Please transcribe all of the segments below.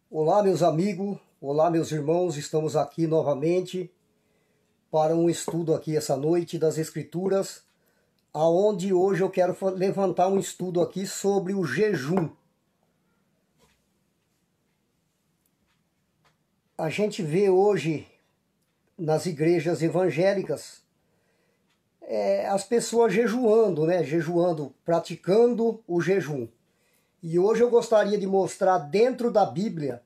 Olá, meus amigos, olá, meus irmãos, estamos aqui novamente para um estudo aqui essa noite das Escrituras, aonde hoje eu quero levantar um estudo aqui sobre o jejum. A gente vê hoje nas igrejas evangélicas as pessoas jejuando, né? Jejuando, praticando o jejum. E hoje eu gostaria de mostrar dentro da Bíblia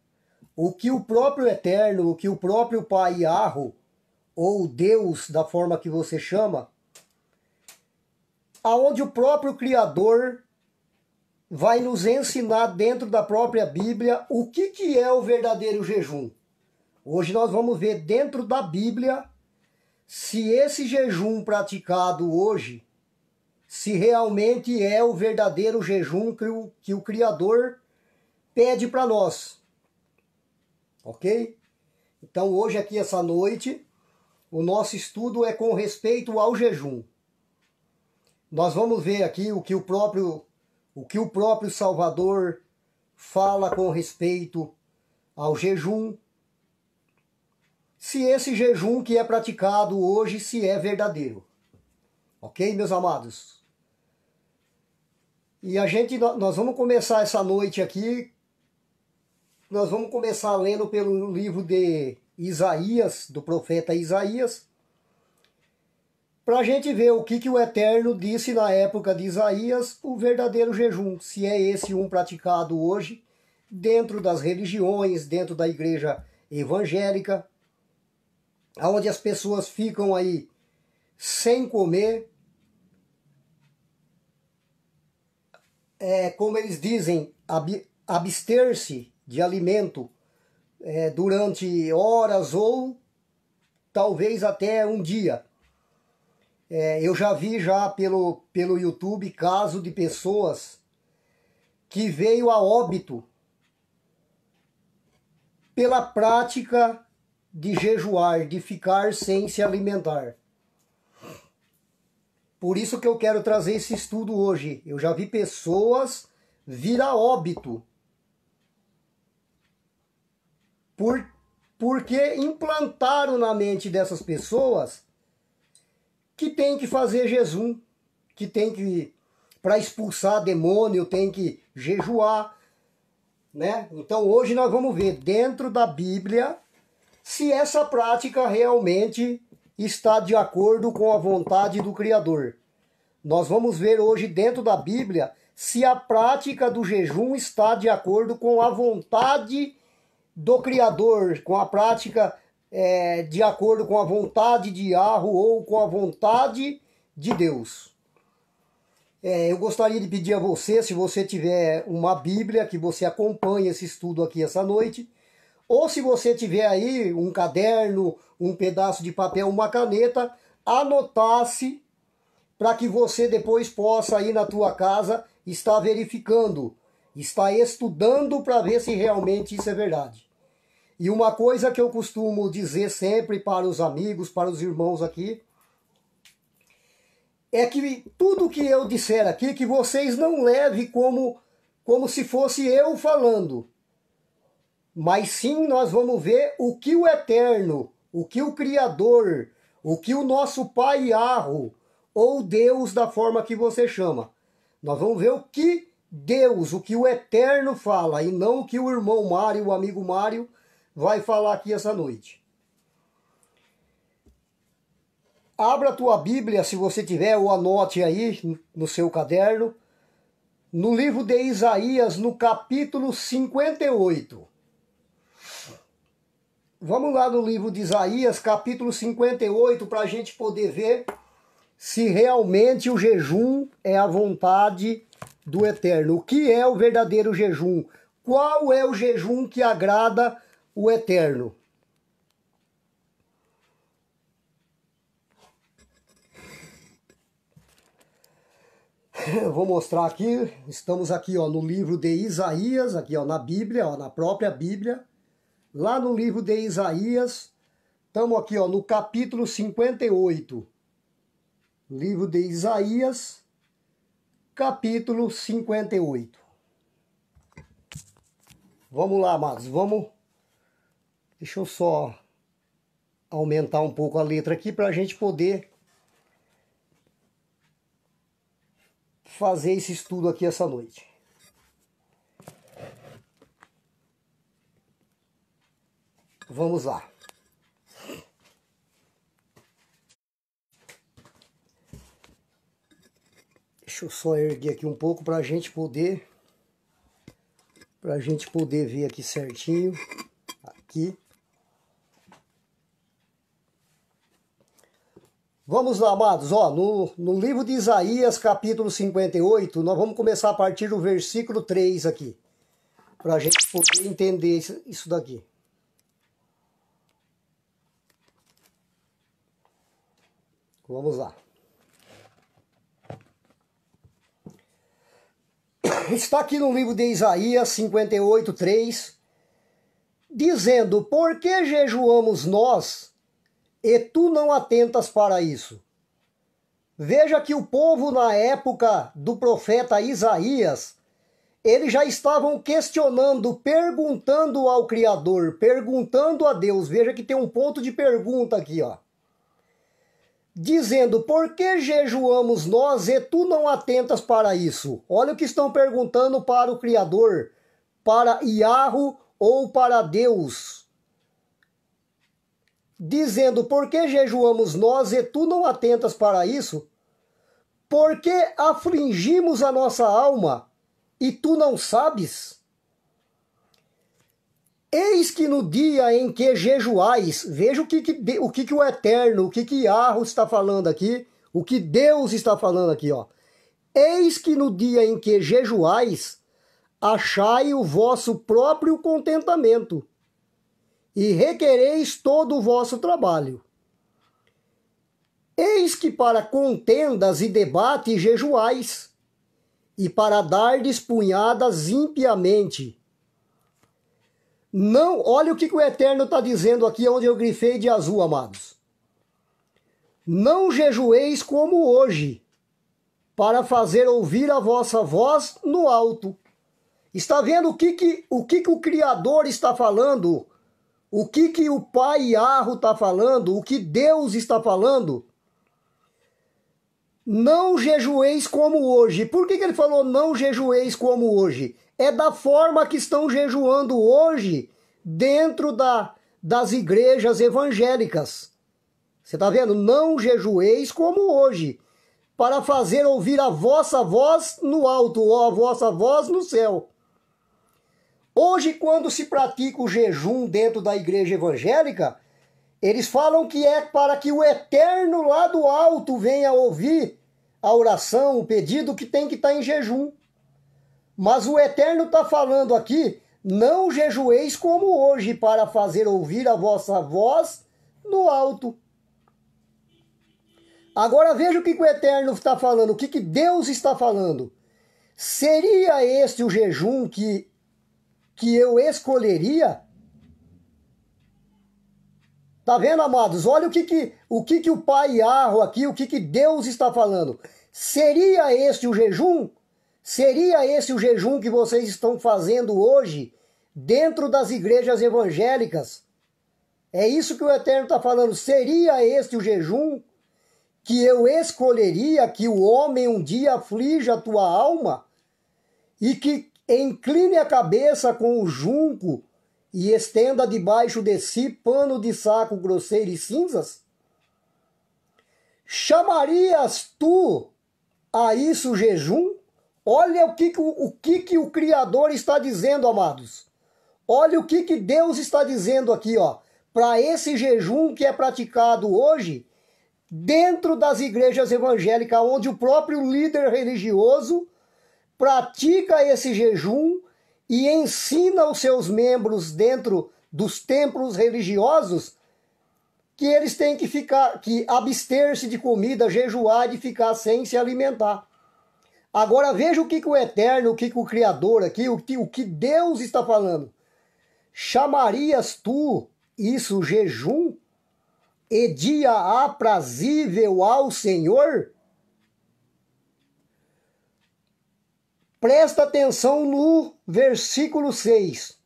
o que o próprio Eterno, o que o próprio Pai Yahweh, ou Deus, da forma que você chama, aonde o próprio Criador vai nos ensinar dentro da própria Bíblia o que é o verdadeiro jejum. Hoje nós vamos ver dentro da Bíblia se esse jejum praticado hoje, se realmente é o verdadeiro jejum que o Criador pede para nós. Ok? Então hoje aqui essa noite, o nosso estudo é com respeito ao jejum. Nós vamos ver aqui o que o próprio Salvador fala com respeito ao jejum. Se esse jejum que é praticado hoje, se é verdadeiro. Ok, meus amados? E nós vamos começar essa noite aqui, nós vamos começar lendo pelo livro de Isaías, do profeta Isaías, para a gente ver o que o Eterno disse na época de Isaías, o verdadeiro jejum, se é esse um praticado hoje, dentro das religiões, dentro da igreja evangélica, onde as pessoas ficam aí sem comer, como eles dizem, abster-se de alimento durante horas ou talvez até um dia. Eu já vi pelo YouTube caso de pessoas que veio a óbito pela prática de jejuar, de ficar sem se alimentar. Por isso que eu quero trazer esse estudo hoje. Eu já vi pessoas vir a óbito porque implantaram na mente dessas pessoas que tem que fazer jejum, que tem que, para expulsar demônio, tem que jejuar, né? Então hoje nós vamos ver dentro da Bíblia se essa prática realmente está de acordo com a vontade do Criador. Nós vamos ver hoje dentro da Bíblia se a prática do jejum está de acordo com a vontade do Criador, com a prática de acordo com a vontade de Yahweh ou com a vontade de Deus. Eu gostaria de pedir a você, se você tiver uma Bíblia, que você acompanhe esse estudo aqui essa noite, ou se você tiver aí um caderno, um pedaço de papel, uma caneta, anotasse para que você depois possa ir na tua casa estar verificando, estar estudando para ver se realmente isso é verdade. E uma coisa que eu costumo dizer sempre para os amigos, para os irmãos aqui, é que tudo que eu disser aqui, que vocês não levem como se fosse eu falando. Mas sim, nós vamos ver o que o Eterno, o que o Criador, o que o nosso Pai Yahweh, ou Deus da forma que você chama. Nós vamos ver o que Deus, o que o Eterno fala, e não o que o irmão Mário, o amigo Mário, vai falar aqui essa noite. Abra a tua Bíblia, se você tiver, ou anote aí no seu caderno, no livro de Isaías, no capítulo 58. Vamos lá no livro de Isaías, capítulo 58, para a gente poder ver se realmente o jejum é a vontade do Eterno. O que é o verdadeiro jejum? Qual é o jejum que agrada o Eterno? Eu vou mostrar aqui, estamos aqui ó, no livro de Isaías, aqui ó, na Bíblia, ó, na própria Bíblia. Lá no livro de Isaías, estamos aqui ó, no capítulo 58. Livro de Isaías, capítulo 58. Vamos lá, amados, vamos... Deixa eu só aumentar um pouco a letra aqui para a gente poder fazer esse estudo aqui essa noite. Vamos lá. Deixa eu só erguer aqui um pouco para a gente poder ver aqui certinho. Aqui. Vamos lá, amados. Ó, no livro de Isaías, capítulo 58, nós vamos começar a partir do versículo 3 aqui. Para a gente poder entender isso daqui. Vamos lá. Está aqui no livro de Isaías 58, 3, dizendo: por que jejuamos nós, e tu não atentas para isso? Veja que o povo na época do profeta Isaías, eles já estavam questionando, perguntando ao Criador, perguntando a Deus. Veja que tem um ponto de pergunta aqui, ó. Dizendo: por que jejuamos nós e tu não atentas para isso? Olha o que estão perguntando para o Criador, para Iahro ou para Deus. Dizendo: por que jejuamos nós e tu não atentas para isso? Porque afligimos a nossa alma e tu não sabes? Eis que no dia em que jejuais, veja o que o Eterno, o que Iahro está falando aqui, o que Deus está falando aqui, ó. Eis que no dia em que jejuais, achai o vosso próprio contentamento, e requereis todo o vosso trabalho. Eis que para contendas e debates jejuais, e para dardes punhadas impiamente. Não, olha o que o Eterno está dizendo aqui, onde eu grifei de azul, amados. Não jejueis como hoje, para fazer ouvir a vossa voz no alto. Está vendo o que o Criador está falando? O que o Pai Iahro está falando? O que Deus está falando? Não jejueis como hoje. Por que ele falou não jejueis como hoje? É da forma que estão jejuando hoje dentro das igrejas evangélicas. Você está vendo? Não jejueis como hoje, para fazer ouvir a vossa voz no alto, ou a vossa voz no céu. Hoje, quando se pratica o jejum dentro da igreja evangélica, eles falam que é para que o Eterno lá do alto venha ouvir a oração, o pedido, que tem que estar em jejum. Mas o Eterno está falando aqui: não jejueis como hoje, para fazer ouvir a vossa voz no alto. Agora veja o que o Eterno está falando, o que Deus está falando. Seria este o jejum que eu escolheria? Tá vendo, amados? Olha o que o Pai Iahro aqui, o que Deus está falando. Seria este o jejum? Seria esse o jejum que vocês estão fazendo hoje dentro das igrejas evangélicas? É isso que o Eterno está falando. Seria este o jejum que eu escolheria, que o homem um dia aflija a tua alma e que incline a cabeça com o junco e estenda debaixo de si pano de saco grosseiro e cinzas? Chamarias tu a isso jejum? Olha o que o Criador está dizendo, amados. Olha o que Deus está dizendo aqui, ó, para esse jejum que é praticado hoje dentro das igrejas evangélicas, onde o próprio líder religioso pratica esse jejum e ensina os seus membros dentro dos templos religiosos que eles têm que abster-se de comida, jejuar, de ficar sem se alimentar. Agora veja o que o Eterno, o que o Criador aqui, o que Deus está falando. Chamarias tu isso jejum e dia aprazível ao Senhor? Presta atenção no versículo 6.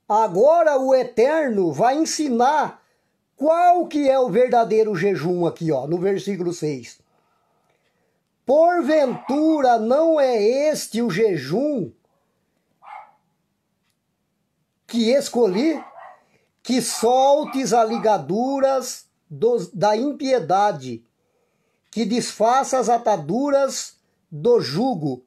Agora o Eterno vai ensinar qual que é o verdadeiro jejum aqui, ó, no versículo 6. Porventura não é este o jejum que escolhi, que soltes as ligaduras da impiedade, que desfaça as ataduras do jugo,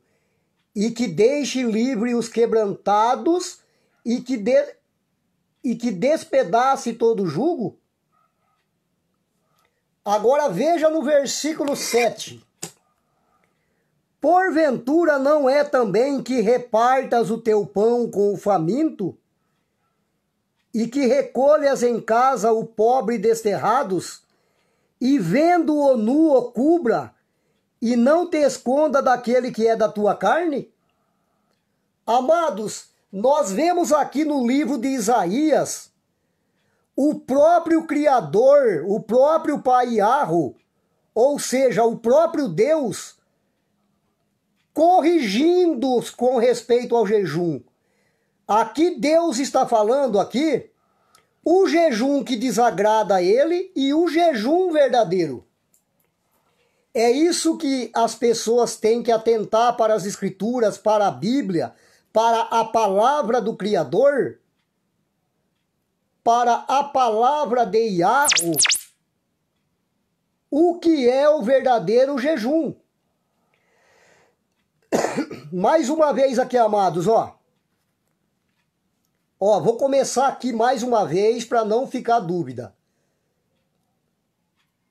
e que deixe livre os quebrantados, e que despedace todo o jugo? Agora veja no versículo 7. Porventura não é também que repartas o teu pão com o faminto, e que recolhas em casa o pobre e desterrados, e vendo-o nu o cubra, e não te esconda daquele que é da tua carne? Amados, nós vemos aqui no livro de Isaías o próprio Criador, o próprio Pai Yahweh, ou seja, o próprio Deus, corrigindo-os com respeito ao jejum. Aqui Deus está falando aqui o jejum que desagrada a ele e o jejum verdadeiro. É isso que as pessoas têm que atentar para as Escrituras, para a Bíblia, para a palavra do Criador, para a palavra de Yahweh, o que é o verdadeiro jejum. Mais uma vez aqui, amados, ó. Ó, vou começar aqui mais uma vez para não ficar dúvida.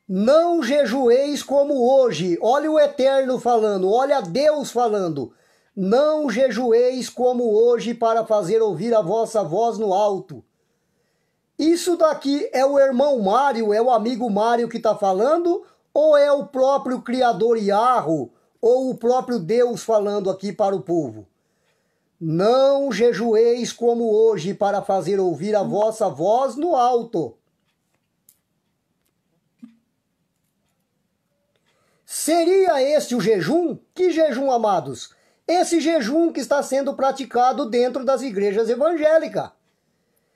Não jejueis como hoje. Olha o Eterno falando, olha Deus falando. Não jejueis como hoje para fazer ouvir a vossa voz no alto. Isso daqui é o irmão Mário, é o amigo Mário que está falando? Ou é o próprio Criador Yahweh, ou o próprio Deus falando aqui para o povo? Não jejueis como hoje para fazer ouvir a vossa voz no alto. Seria este o jejum? Que jejum, amados? Esse jejum que está sendo praticado dentro das igrejas evangélicas.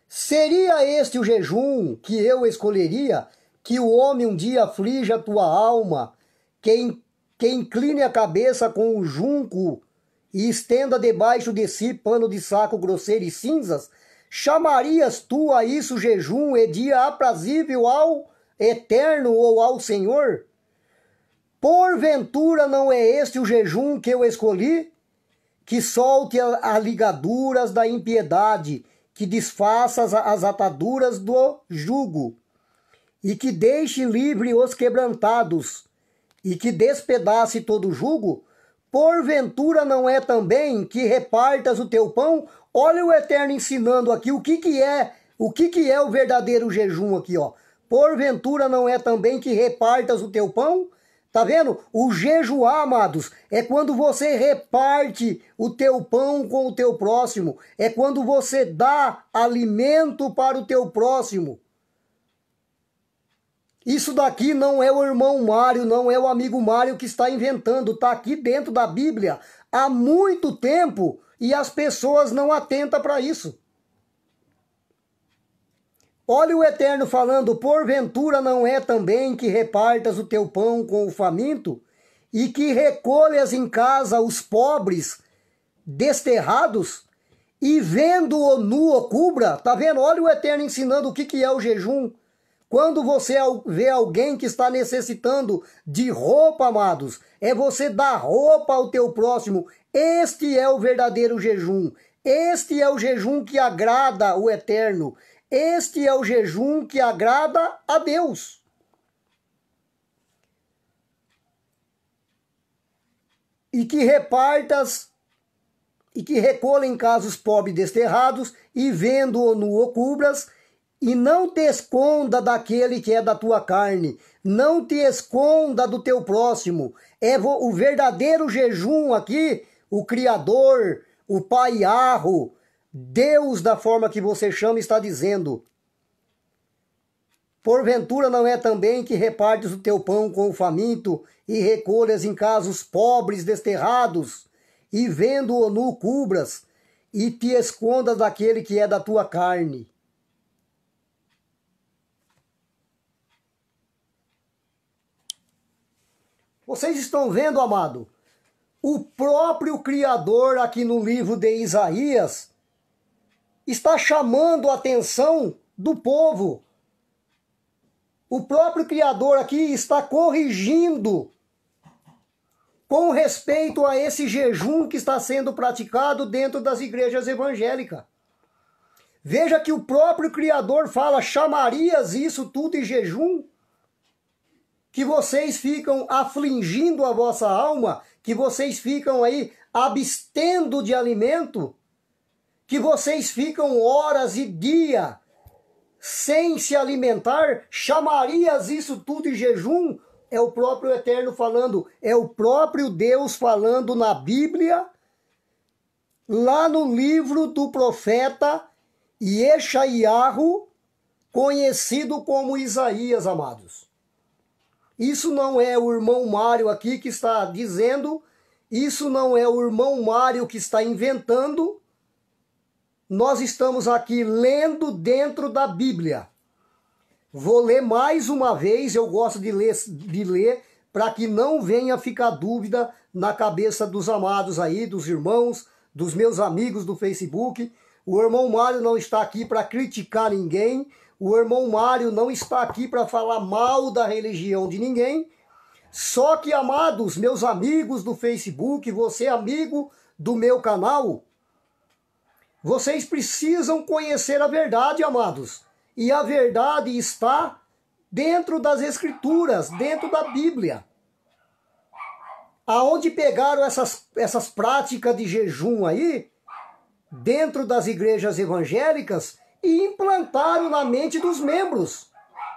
Seria este o jejum que eu escolheria? Que o homem um dia aflige a tua alma, que incline a cabeça com o junco e estenda debaixo de si pano de saco grosseiro e cinzas? Chamarias tu a isso jejum e dia aprazível ao Eterno ou ao Senhor? Porventura não é este o jejum que eu escolhi? Que solte as ligaduras da impiedade, que desfaça as ataduras do jugo, e que deixe livre os quebrantados, e que despedace todo o jugo? Porventura não é também que repartas o teu pão? Olha o Eterno ensinando aqui o que é o verdadeiro jejum aqui, ó. Porventura não é também que repartas o teu pão? Tá vendo? O jejuar, amados, é quando você reparte o teu pão com o teu próximo. É quando você dá alimento para o teu próximo. Isso daqui não é o irmão Mário, não é o amigo Mário que está inventando. Está aqui dentro da Bíblia há muito tempo e as pessoas não atentam para isso. Olha o Eterno falando, porventura não é também que repartas o teu pão com o faminto e que recolhas em casa os pobres desterrados e vendo-o nu o cubra? Tá vendo? Olha o Eterno ensinando o que é o jejum. Quando você vê alguém que está necessitando de roupa, amados, é você dar roupa ao teu próximo. Este é o verdadeiro jejum. Este é o jejum que agrada o Eterno. Este é o jejum que agrada a Deus. E que repartas e que recolha em casa os pobres desterrados, e vendo-o nu o cubras, e não te esconda daquele que é da tua carne, não te esconda do teu próximo. É o verdadeiro jejum aqui, o Criador, o Pai Arro, Deus da forma que você chama, está dizendo: porventura não é também que repartes o teu pão com o faminto, e recolhas em casa os pobres desterrados, e vendo-o nu cubras, e te escondas daquele que é da tua carne. Vocês estão vendo, amado? O próprio Criador aqui no livro de Isaías está chamando a atenção do povo. O próprio Criador aqui está corrigindo com respeito a esse jejum que está sendo praticado dentro das igrejas evangélicas. Veja que o próprio Criador fala: chamarias isso tudo de jejum? Que vocês ficam afligindo a vossa alma, que vocês ficam aí abstendo de alimento, que vocês ficam horas e dia sem se alimentar, chamarias isso tudo de jejum? É o próprio Eterno falando, é o próprio Deus falando na Bíblia, lá no livro do profeta Yeshayahu, conhecido como Isaías, amados. Isso não é o irmão Mário aqui que está dizendo, isso não é o irmão Mário que está inventando. Nós estamos aqui lendo dentro da Bíblia. Vou ler mais uma vez, eu gosto de ler para que não venha ficar dúvida na cabeça dos amados aí, dos irmãos, dos meus amigos do Facebook. O irmão Mário não está aqui para criticar ninguém, o irmão Mário não está aqui para falar mal da religião de ninguém. Só que, amados, meus amigos do Facebook, você amigo do meu canal, vocês precisam conhecer a verdade, amados. E a verdade está dentro das Escrituras, dentro da Bíblia. Aonde pegaram essas práticas de jejum aí, dentro das igrejas evangélicas, e implantaram na mente dos membros,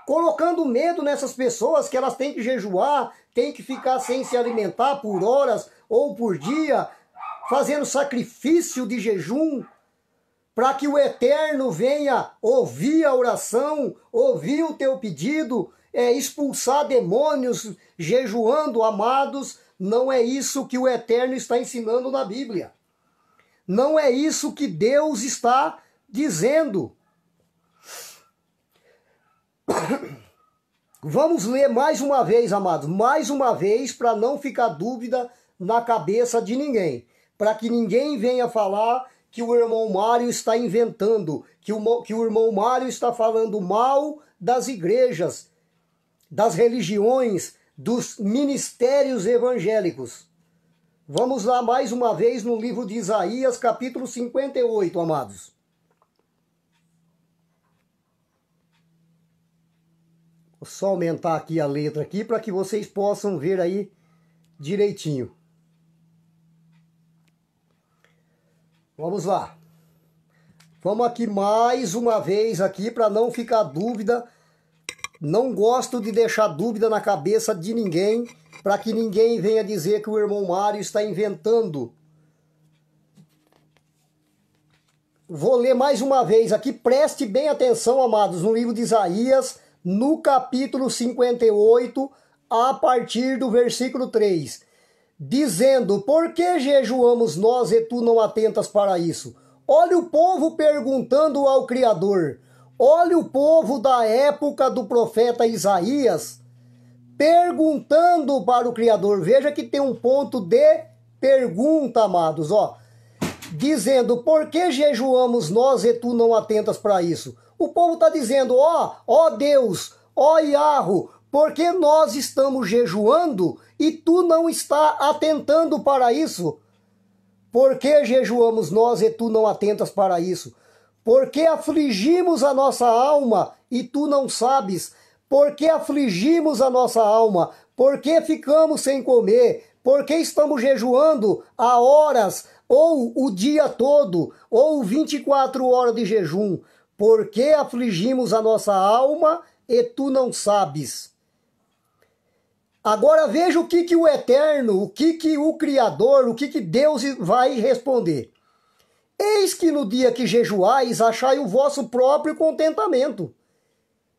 colocando medo nessas pessoas que elas têm que jejuar, têm que ficar sem se alimentar por horas ou por dia, fazendo sacrifício de jejum, para que o Eterno venha ouvir a oração, ouvir o teu pedido, expulsar demônios, jejuando, amados. Não é isso que o Eterno está ensinando na Bíblia. Não é isso que Deus está dizendo. Vamos ler mais uma vez, amados, mais uma vez, para não ficar dúvida na cabeça de ninguém, para que ninguém venha falar que o irmão Mário está inventando, que o irmão Mário está falando mal das igrejas, das religiões, dos ministérios evangélicos. Vamos lá mais uma vez no livro de Isaías, capítulo 58, amados. Vou só aumentar aqui a letra aqui para que vocês possam ver aí direitinho. Vamos lá. Vamos aqui mais uma vez aqui para não ficar dúvida. Não gosto de deixar dúvida na cabeça de ninguém, para que ninguém venha dizer que o irmão Mário está inventando. Vou ler mais uma vez aqui, preste bem atenção, amados, no livro de Isaías, no capítulo 58, a partir do versículo 3. Dizendo: por que jejuamos nós e tu não atentas para isso? Olha o povo perguntando ao Criador. Olha o povo da época do profeta Isaías perguntando para o Criador. Veja que tem um ponto de pergunta, amados. Ó, dizendo: por que jejuamos nós e tu não atentas para isso? O povo está dizendo: ó Deus, Ó Iarro, por que nós estamos jejuando e tu não está atentando para isso? Por que jejuamos nós e tu não atentas para isso? Por que afligimos a nossa alma e tu não sabes? Por que afligimos a nossa alma? Por que ficamos sem comer? Por que estamos jejuando a horas, ou o dia todo, ou 24 horas de jejum? Por que afligimos a nossa alma e tu não sabes? Agora veja o que o Eterno, o que o Criador, o que Deus vai responder. Eis que no dia que jejuais, achai o vosso próprio contentamento,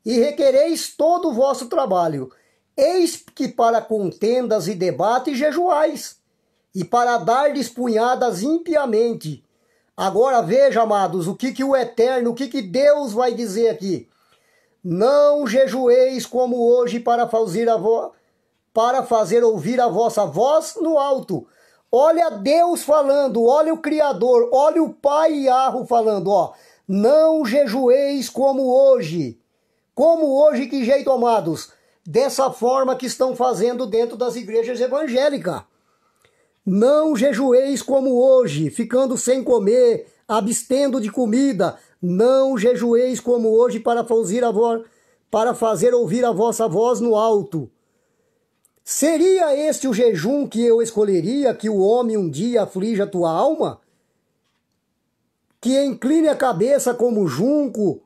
e requereis todo o vosso trabalho. Eis que para contendas e debates jejuais, e para dardes punhadas impiamente. Agora veja, amados, o que o Eterno, o que Deus vai dizer aqui. Não jejueis como hoje para fazer ouvir a vossa voz no alto. Olha Deus falando, olha o Criador, olha o Pai Iarro falando, ó. Não jejueis como hoje. Como hoje, que jeito, amados? Dessa forma que estão fazendo dentro das igrejas evangélicas. Não jejueis como hoje, ficando sem comer, abstendo de comida. Não jejueis como hoje para fazer ouvir a vossa voz no alto. Seria este o jejum que eu escolheria, que o homem um dia aflija a tua alma? Que incline a cabeça como junco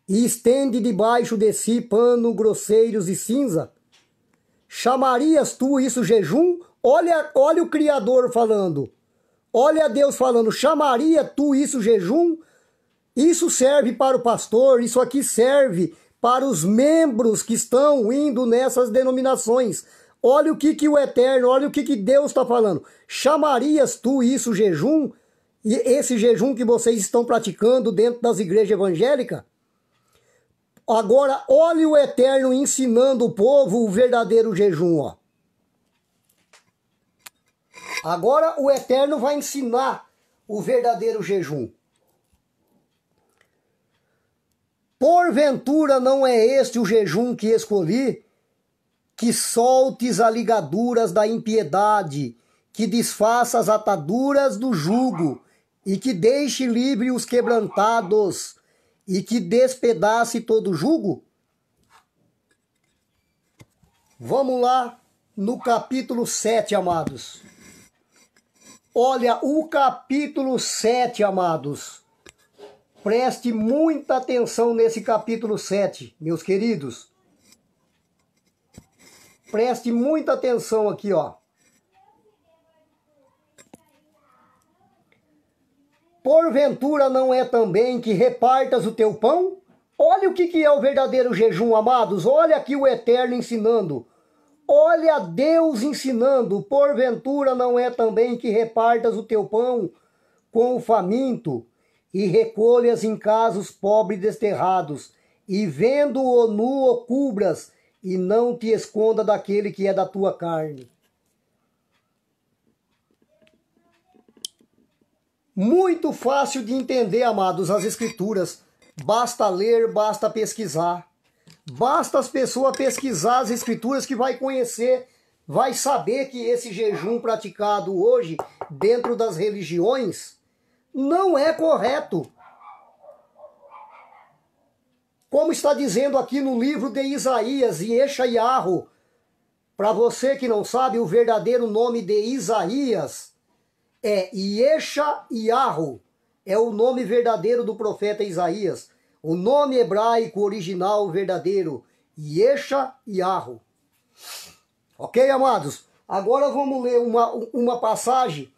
e estende debaixo de si pano grosseiros e cinza? Chamarias tu isso jejum? Olha o Criador falando. Olha Deus falando. Chamaria tu isso jejum? Isso serve para o pastor, isso aqui serve para os membros que estão indo nessas denominações. Olha o que o Eterno, olha o que Deus está falando. Chamarias tu isso jejum? E esse jejum que vocês estão praticando dentro das igrejas evangélicas? Agora, olha o Eterno ensinando o povo o verdadeiro jejum, ó. Agora o Eterno vai ensinar o verdadeiro jejum. Porventura não é este o jejum que escolhi? Que soltes as ligaduras da impiedade, que desfaça as ataduras do jugo, e que deixe livre os quebrantados, e que despedace todo o jugo? Vamos lá no capítulo 7, amados. Olha, o capítulo 7, amados. Preste muita atenção nesse capítulo 7, meus queridos. Preste muita atenção aqui, ó. Porventura não é também que repartas o teu pão? Olha o que é o verdadeiro jejum, amados. Olha aqui o Eterno ensinando. Olha Deus ensinando. Porventura não é também que repartas o teu pão com o faminto e recolhas em casa os pobres desterrados, e vendo-o nu o cubras, e não te esconda daquele que é da tua carne. Muito fácil de entender, amados, as escrituras. Basta ler, basta pesquisar. Basta as pessoas pesquisar as escrituras que vai conhecer, vai saber que esse jejum praticado hoje dentro das religiões não é correto. Como está dizendo aqui no livro de Isaías, Iarro. Para você que não sabe, o verdadeiro nome de Isaías é Iarro. É o nome verdadeiro do profeta Isaías. O nome hebraico original verdadeiro, Iarro. Ok, amados? Agora vamos ler uma passagem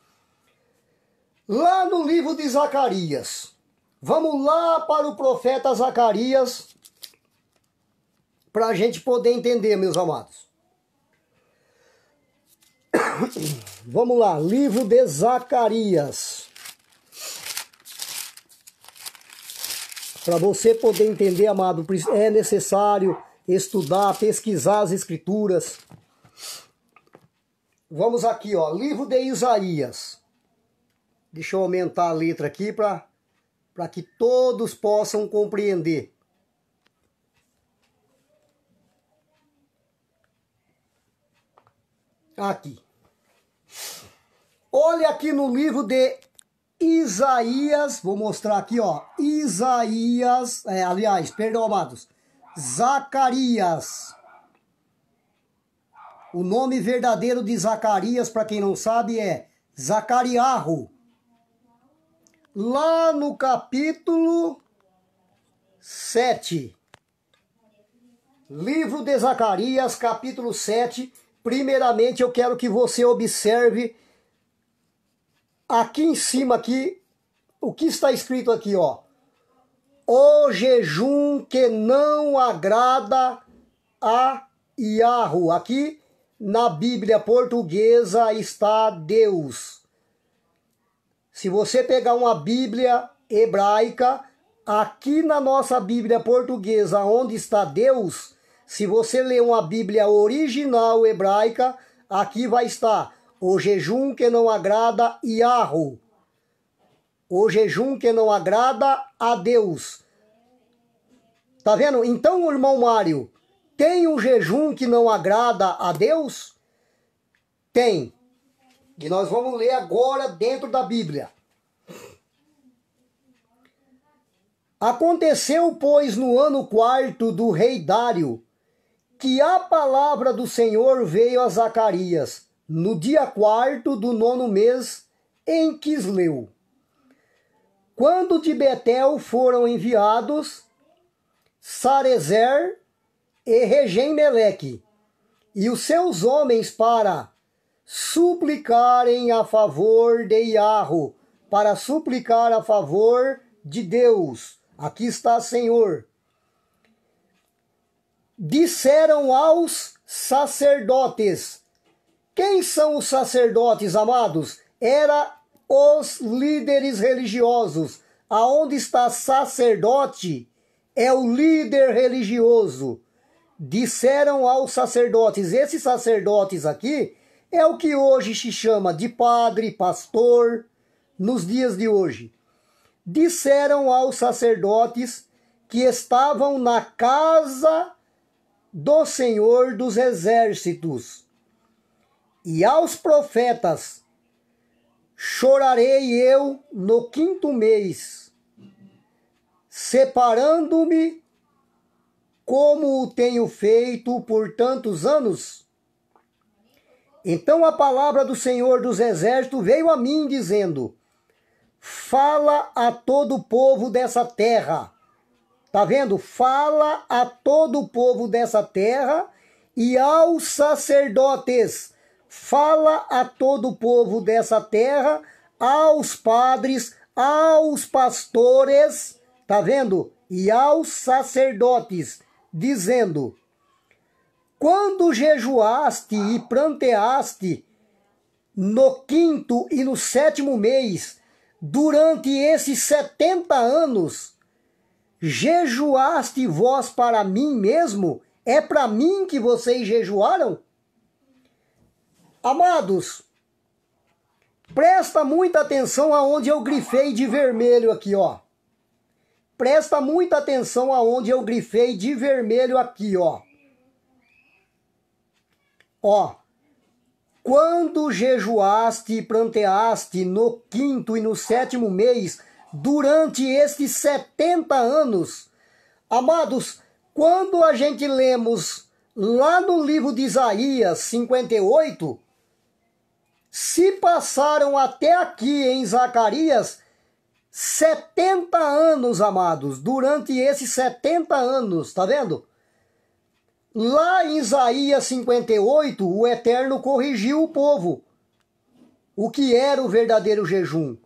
lá no livro de Zacarias. Vamos lá para o profeta Zacarias, para a gente poder entender, meus amados. Vamos lá, livro de Zacarias. Para você poder entender, amado, é necessário estudar, pesquisar as escrituras. Vamos aqui, ó, livro de Isaías. Deixa eu aumentar a letra aqui para que todos possam compreender. Aqui. Olha aqui no livro de Isaías, vou mostrar aqui, ó. Isaías, aliás, perdão, amados. Zacarias. O nome verdadeiro de Zacarias, para quem não sabe, é Zacariarro. Lá no capítulo 7. Livro de Zacarias, capítulo 7. Primeiramente, eu quero que você observe aqui em cima, aqui, o que está escrito aqui, ó. O jejum que não agrada a Iarro. Aqui na Bíblia portuguesa está Deus. Se você pegar uma Bíblia hebraica, aqui na nossa Bíblia portuguesa, onde está Deus, se você ler uma Bíblia original hebraica, aqui vai estar o jejum que não agrada Iarro. O jejum que não agrada a Deus. Tá vendo? Então, irmão Mário, tem um jejum que não agrada a Deus? Tem. E nós vamos ler agora dentro da Bíblia. Aconteceu, pois, no ano 4º do rei Dário, que a palavra do Senhor veio a Zacarias, no dia 4º do 9º mês, em Quisleu. Quando de Betel foram enviados Sarezer e Regem-Meleque, e os seus homens para suplicarem a favor de Iarro, para suplicar a favor de Deus. Aqui está, Senhor. Disseram aos sacerdotes. Quem são os sacerdotes, amados? Era os líderes religiosos. Aonde está sacerdote é o líder religioso. Disseram aos sacerdotes. Esses sacerdotes aqui é o que hoje se chama de padre, pastor, nos dias de hoje. Disseram aos sacerdotes que estavam na casa do Senhor dos Exércitos. E aos profetas: chorarei eu no 5º mês, separando-me como o tenho feito por tantos anos. Então a palavra do Senhor dos Exércitos veio a mim, dizendo: fala a todo o povo dessa terra. Tá vendo? Fala a todo o povo dessa terra e aos sacerdotes. Fala a todo o povo dessa terra, aos padres, aos pastores, tá vendo? E aos sacerdotes, dizendo: quando jejuaste e pranteaste no 5º e no 7º mês, durante esses 70 anos, jejuaste vós para mim mesmo? É para mim que vocês jejuaram? Amados, presta muita atenção aonde eu grifei de vermelho aqui, ó. Presta muita atenção aonde eu grifei de vermelho aqui, ó. Ó. Quando jejuaste e pranteaste no 5º e no 7º mês, durante estes 70 anos. Amados, quando a gente lemos lá no livro de Isaías 58, se passaram até aqui em Zacarias 70 anos, amados, durante esses 70 anos, tá vendo? Lá em Isaías 58, o Eterno corrigiu o povo, o que era o verdadeiro jejum.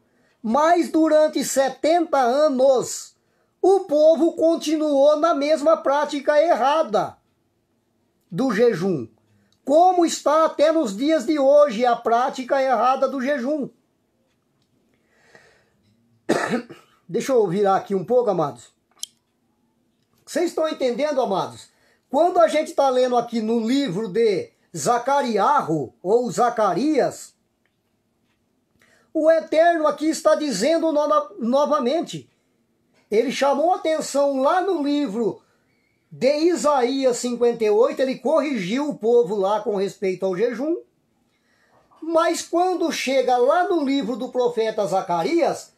Mas durante 70 anos, o povo continuou na mesma prática errada do jejum, como está até nos dias de hoje a prática errada do jejum. Deixa eu virar aqui um pouco, amados. Vocês estão entendendo, amados? Quando a gente está lendo aqui no livro de Zacariarro, ou Zacarias, o Eterno aqui está dizendo novamente. Ele chamou atenção lá no livro de Isaías 58, ele corrigiu o povo lá com respeito ao jejum. Mas quando chega lá no livro do profeta Zacarias,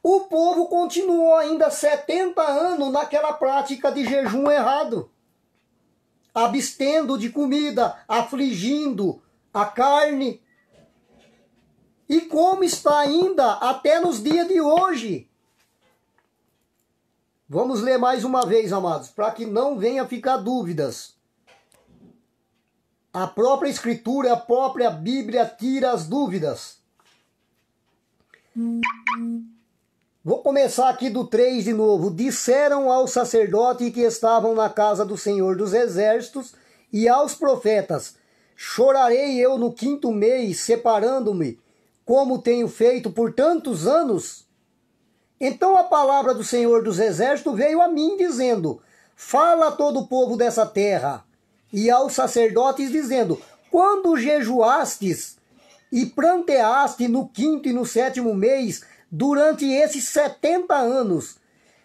o povo continuou ainda 70 anos naquela prática de jejum errado, abstendo de comida, afligindo a carne. E como está ainda até nos dias de hoje. Vamos ler mais uma vez, amados, para que não venha ficar dúvidas. A própria Escritura, a própria Bíblia tira as dúvidas. Vou começar aqui do 3 de novo. Disseram ao sacerdote que estavam na casa do Senhor dos Exércitos e aos profetas: chorarei eu no 5º mês, separando-me, como tenho feito por tantos anos? Então a palavra do Senhor dos Exércitos veio a mim, dizendo: fala a todo o povo dessa terra, e aos sacerdotes, dizendo: quando jejuastes e pranteaste no 5º e no 7º mês, durante esses 70 anos,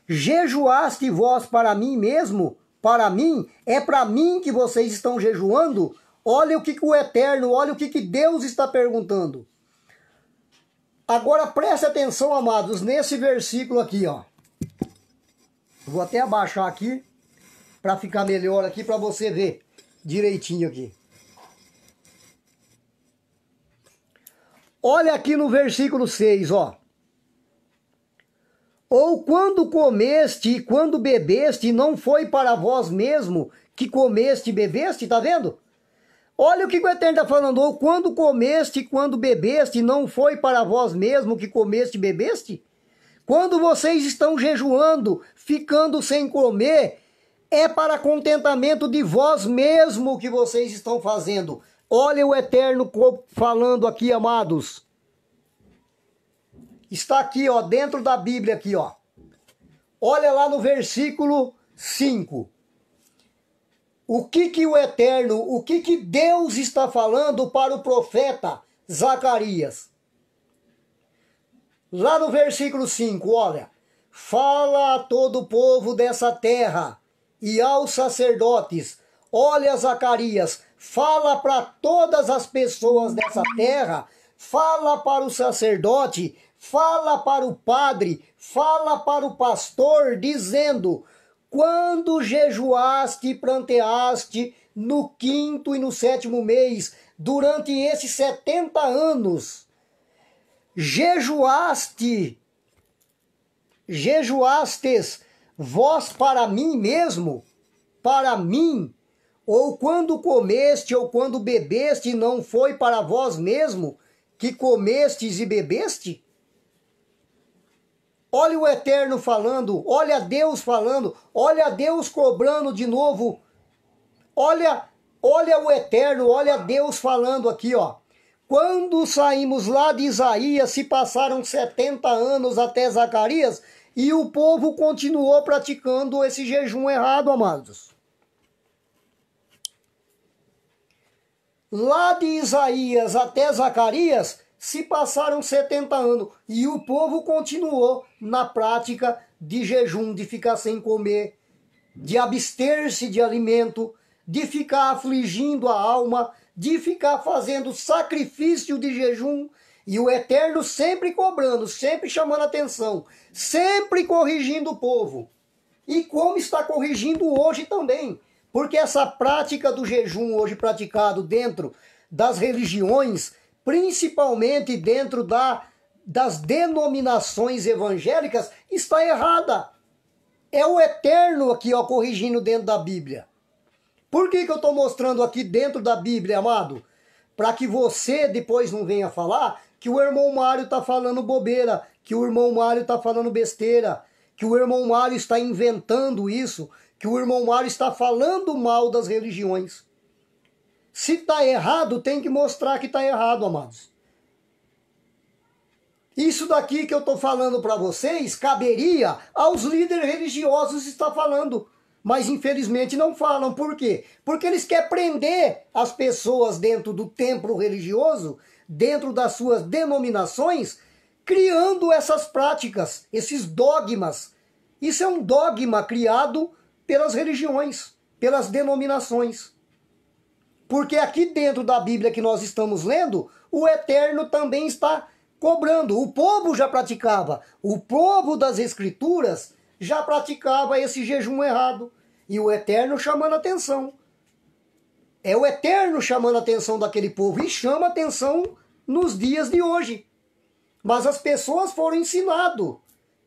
jejuaste vós para mim mesmo? Para mim? É para mim que vocês estão jejuando? Olha o que o Eterno, olha o que Deus está perguntando. Agora preste atenção, amados, nesse versículo aqui, ó. Vou até abaixar aqui, para ficar melhor aqui, para você ver direitinho aqui. Olha aqui no versículo 6, ó. Ou quando comeste e quando bebeste, não foi para vós mesmo que comeste e bebeste, tá vendo? Olha o que o Eterno está falando. Ou quando comeste e quando bebeste, não foi para vós mesmo que comeste e bebeste? Quando vocês estão jejuando, ficando sem comer, é para contentamento de vós mesmo que vocês estão fazendo. Olha o Eterno falando aqui, amados. Está aqui, ó, dentro da Bíblia aqui, ó. Olha lá no versículo 5. O que o Eterno, o que Deus está falando para o profeta Zacarias? Lá no versículo 5, olha. Fala a todo o povo dessa terra e aos sacerdotes. Olha, Zacarias, fala para todas as pessoas dessa terra. Fala para o sacerdote, fala para o padre, fala para o pastor, dizendo: quando jejuaste e pranteaste no 5º e no 7º mês, durante esses 70 anos, jejuastes vós para mim mesmo, para mim, ou quando comeste ou quando bebeste, não foi para vós mesmo que comestes e bebeste? Olha o Eterno falando, olha Deus falando, olha Deus cobrando de novo. Olha o Eterno, olha Deus falando aqui, ó. Quando saímos lá de Isaías, se passaram 70 anos até Zacarias, e o povo continuou praticando esse jejum errado, amados. Lá de Isaías até Zacarias, se passaram 70 anos e o povo continuou na prática de jejum, de ficar sem comer, de abster-se de alimento, de ficar afligindo a alma, de ficar fazendo sacrifício de jejum, e o Eterno sempre cobrando, sempre chamando atenção, sempre corrigindo o povo. E como está corrigindo hoje também, porque essa prática do jejum hoje praticado dentro das religiões, principalmente dentro das denominações evangélicas, está errada. É o Eterno aqui, ó, corrigindo dentro da Bíblia. Por que eu estou mostrando aqui dentro da Bíblia, amado? Para que você depois não venha falar que o irmão Mário está falando bobeira, que o irmão Mário está falando besteira, que o irmão Mário está inventando isso, que o irmão Mário está falando mal das religiões. Se está errado, tem que mostrar que está errado, amados. Isso daqui que eu estou falando para vocês, caberia aos líderes religiosos estar falando. Mas infelizmente não falam. Por quê? Porque eles querem prender as pessoas dentro do templo religioso, dentro das suas denominações, criando essas práticas, esses dogmas. Isso é um dogma criado pelas religiões, pelas denominações. Porque aqui dentro da Bíblia que nós estamos lendo, o Eterno também está cobrando. O povo já praticava. O povo das Escrituras já praticava esse jejum errado. E o Eterno chamando a atenção. É o Eterno chamando a atenção daquele povo. E chama a atenção nos dias de hoje. Mas as pessoas foram ensinaram.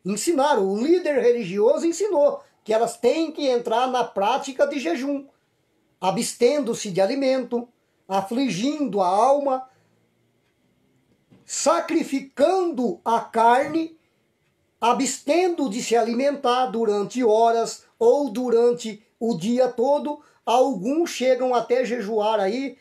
O líder religioso ensinou que elas têm que entrar na prática de jejum, abstendo-se de alimento, afligindo a alma, sacrificando a carne, abstendo de se alimentar durante horas ou durante o dia todo. Alguns chegam até jejuar aí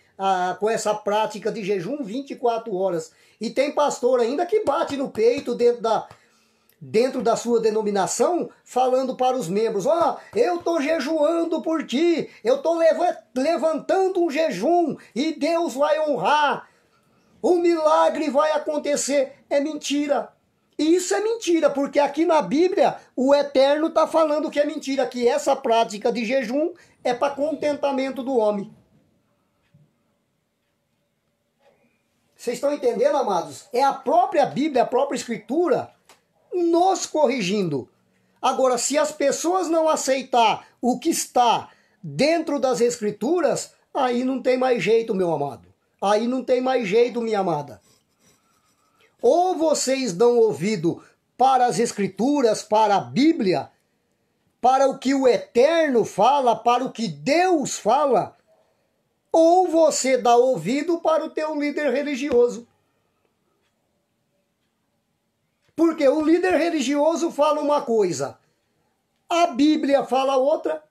com essa prática de jejum 24 horas. E tem pastor ainda que bate no peito dentro da sua denominação, falando para os membros: eu estou jejuando por ti, eu estou levantando um jejum e Deus vai honrar, o milagre vai acontecer. É mentira. E isso é mentira, porque aqui na Bíblia o Eterno está falando que é mentira, que essa prática de jejum é para contentamento do homem. Vocês estão entendendo, amados? É a própria Bíblia, a própria Escritura nos corrigindo. Agora, se as pessoas não aceitar o que está dentro das Escrituras, aí não tem mais jeito, meu amado. Aí não tem mais jeito, minha amada. Ou vocês dão ouvido para as Escrituras, para a Bíblia, para o que o Eterno fala, para o que Deus fala, ou você dá ouvido para o teu líder religioso. Porque o líder religioso fala uma coisa, a Bíblia fala outra,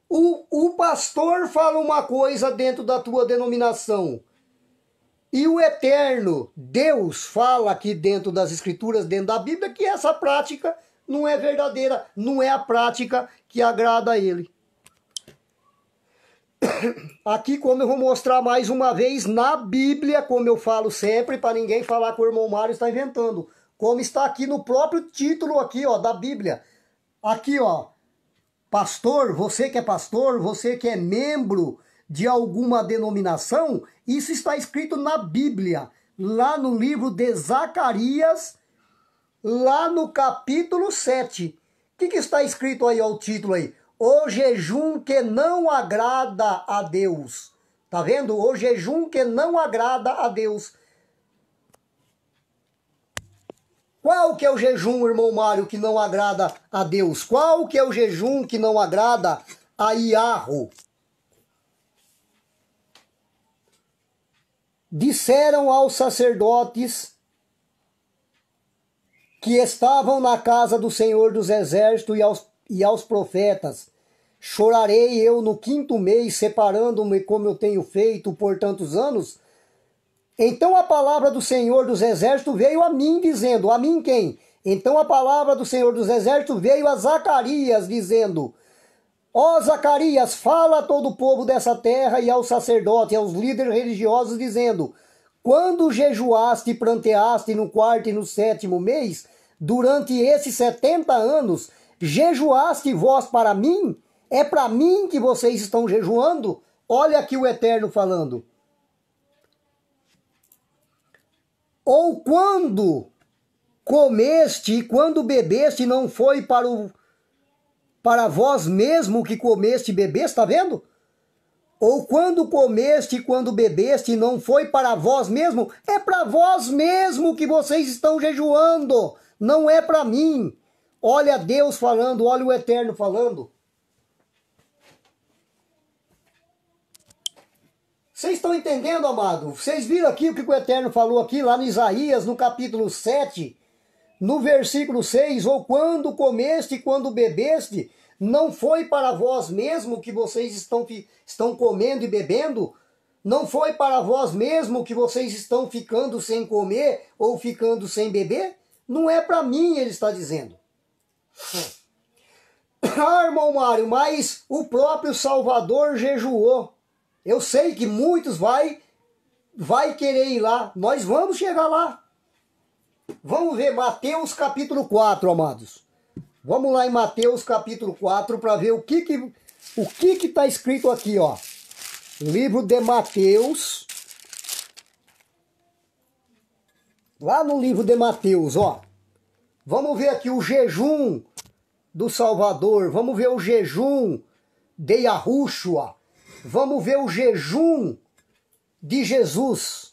o pastor fala uma coisa dentro da tua denominação, e o Eterno, Deus, fala aqui dentro das Escrituras, dentro da Bíblia, que essa prática não é verdadeira, não é a prática que agrada a Ele. Aqui, como eu vou mostrar mais uma vez, na Bíblia, como eu falo sempre, para ninguém falar que o irmão Mário está inventando, como está aqui no próprio título aqui, ó, da Bíblia. Aqui, ó, pastor, você que é membro de alguma denominação, isso está escrito na Bíblia, lá no livro de Zacarias, lá no capítulo 7. O que está escrito aí, ó, o título aí? O jejum que não agrada a Deus. Tá vendo? O jejum que não agrada a Deus. Qual que é o jejum, irmão Mário, que não agrada a Deus? Qual que é o jejum que não agrada a Iarro? Disseram aos sacerdotes que estavam na casa do Senhor dos Exércitos e aos profetas: chorarei eu no 5º mês, separando-me como eu tenho feito por tantos anos? Então a palavra do Senhor dos Exércitos veio a mim, dizendo: a mim quem? Então a palavra do Senhor dos Exércitos veio a Zacarias, dizendo: ó Zacarias, fala a todo o povo dessa terra e aos sacerdotes e aos líderes religiosos, dizendo: quando jejuaste e pranteaste no 4º e no 7º mês, durante esses 70 anos, jejuaste vós para mim? É para mim que vocês estão jejuando? Olha aqui o Eterno falando. Ou quando comeste e quando bebeste, não foi para vós mesmo que comeste e bebeste, está vendo? Ou quando comeste e quando bebeste, não foi para vós mesmo? É para vós mesmo que vocês estão jejuando, não é para mim. Olha Deus falando, olha o Eterno falando. Vocês estão entendendo, amado? Vocês viram aqui o que o Eterno falou aqui, lá em Isaías, no capítulo 7, no versículo 6, ou quando comeste e quando bebeste, não foi para vós mesmo que vocês estão comendo e bebendo? Não foi para vós mesmo que vocês estão ficando sem comer ou ficando sem beber? Não é para mim, ele está dizendo. Ah, irmão Mário, mas o próprio Salvador jejuou. Eu sei que muitos vai querer ir lá. Nós vamos chegar lá. Vamos ver Mateus capítulo 4, amados. Vamos lá em Mateus capítulo 4 para ver o que está escrito aqui, ó. Livro de Mateus. Lá no livro de Mateus, ó. Vamos ver aqui o jejum do Salvador. Vamos ver o jejum de Yahushua. Vamos ver o jejum de Jesus.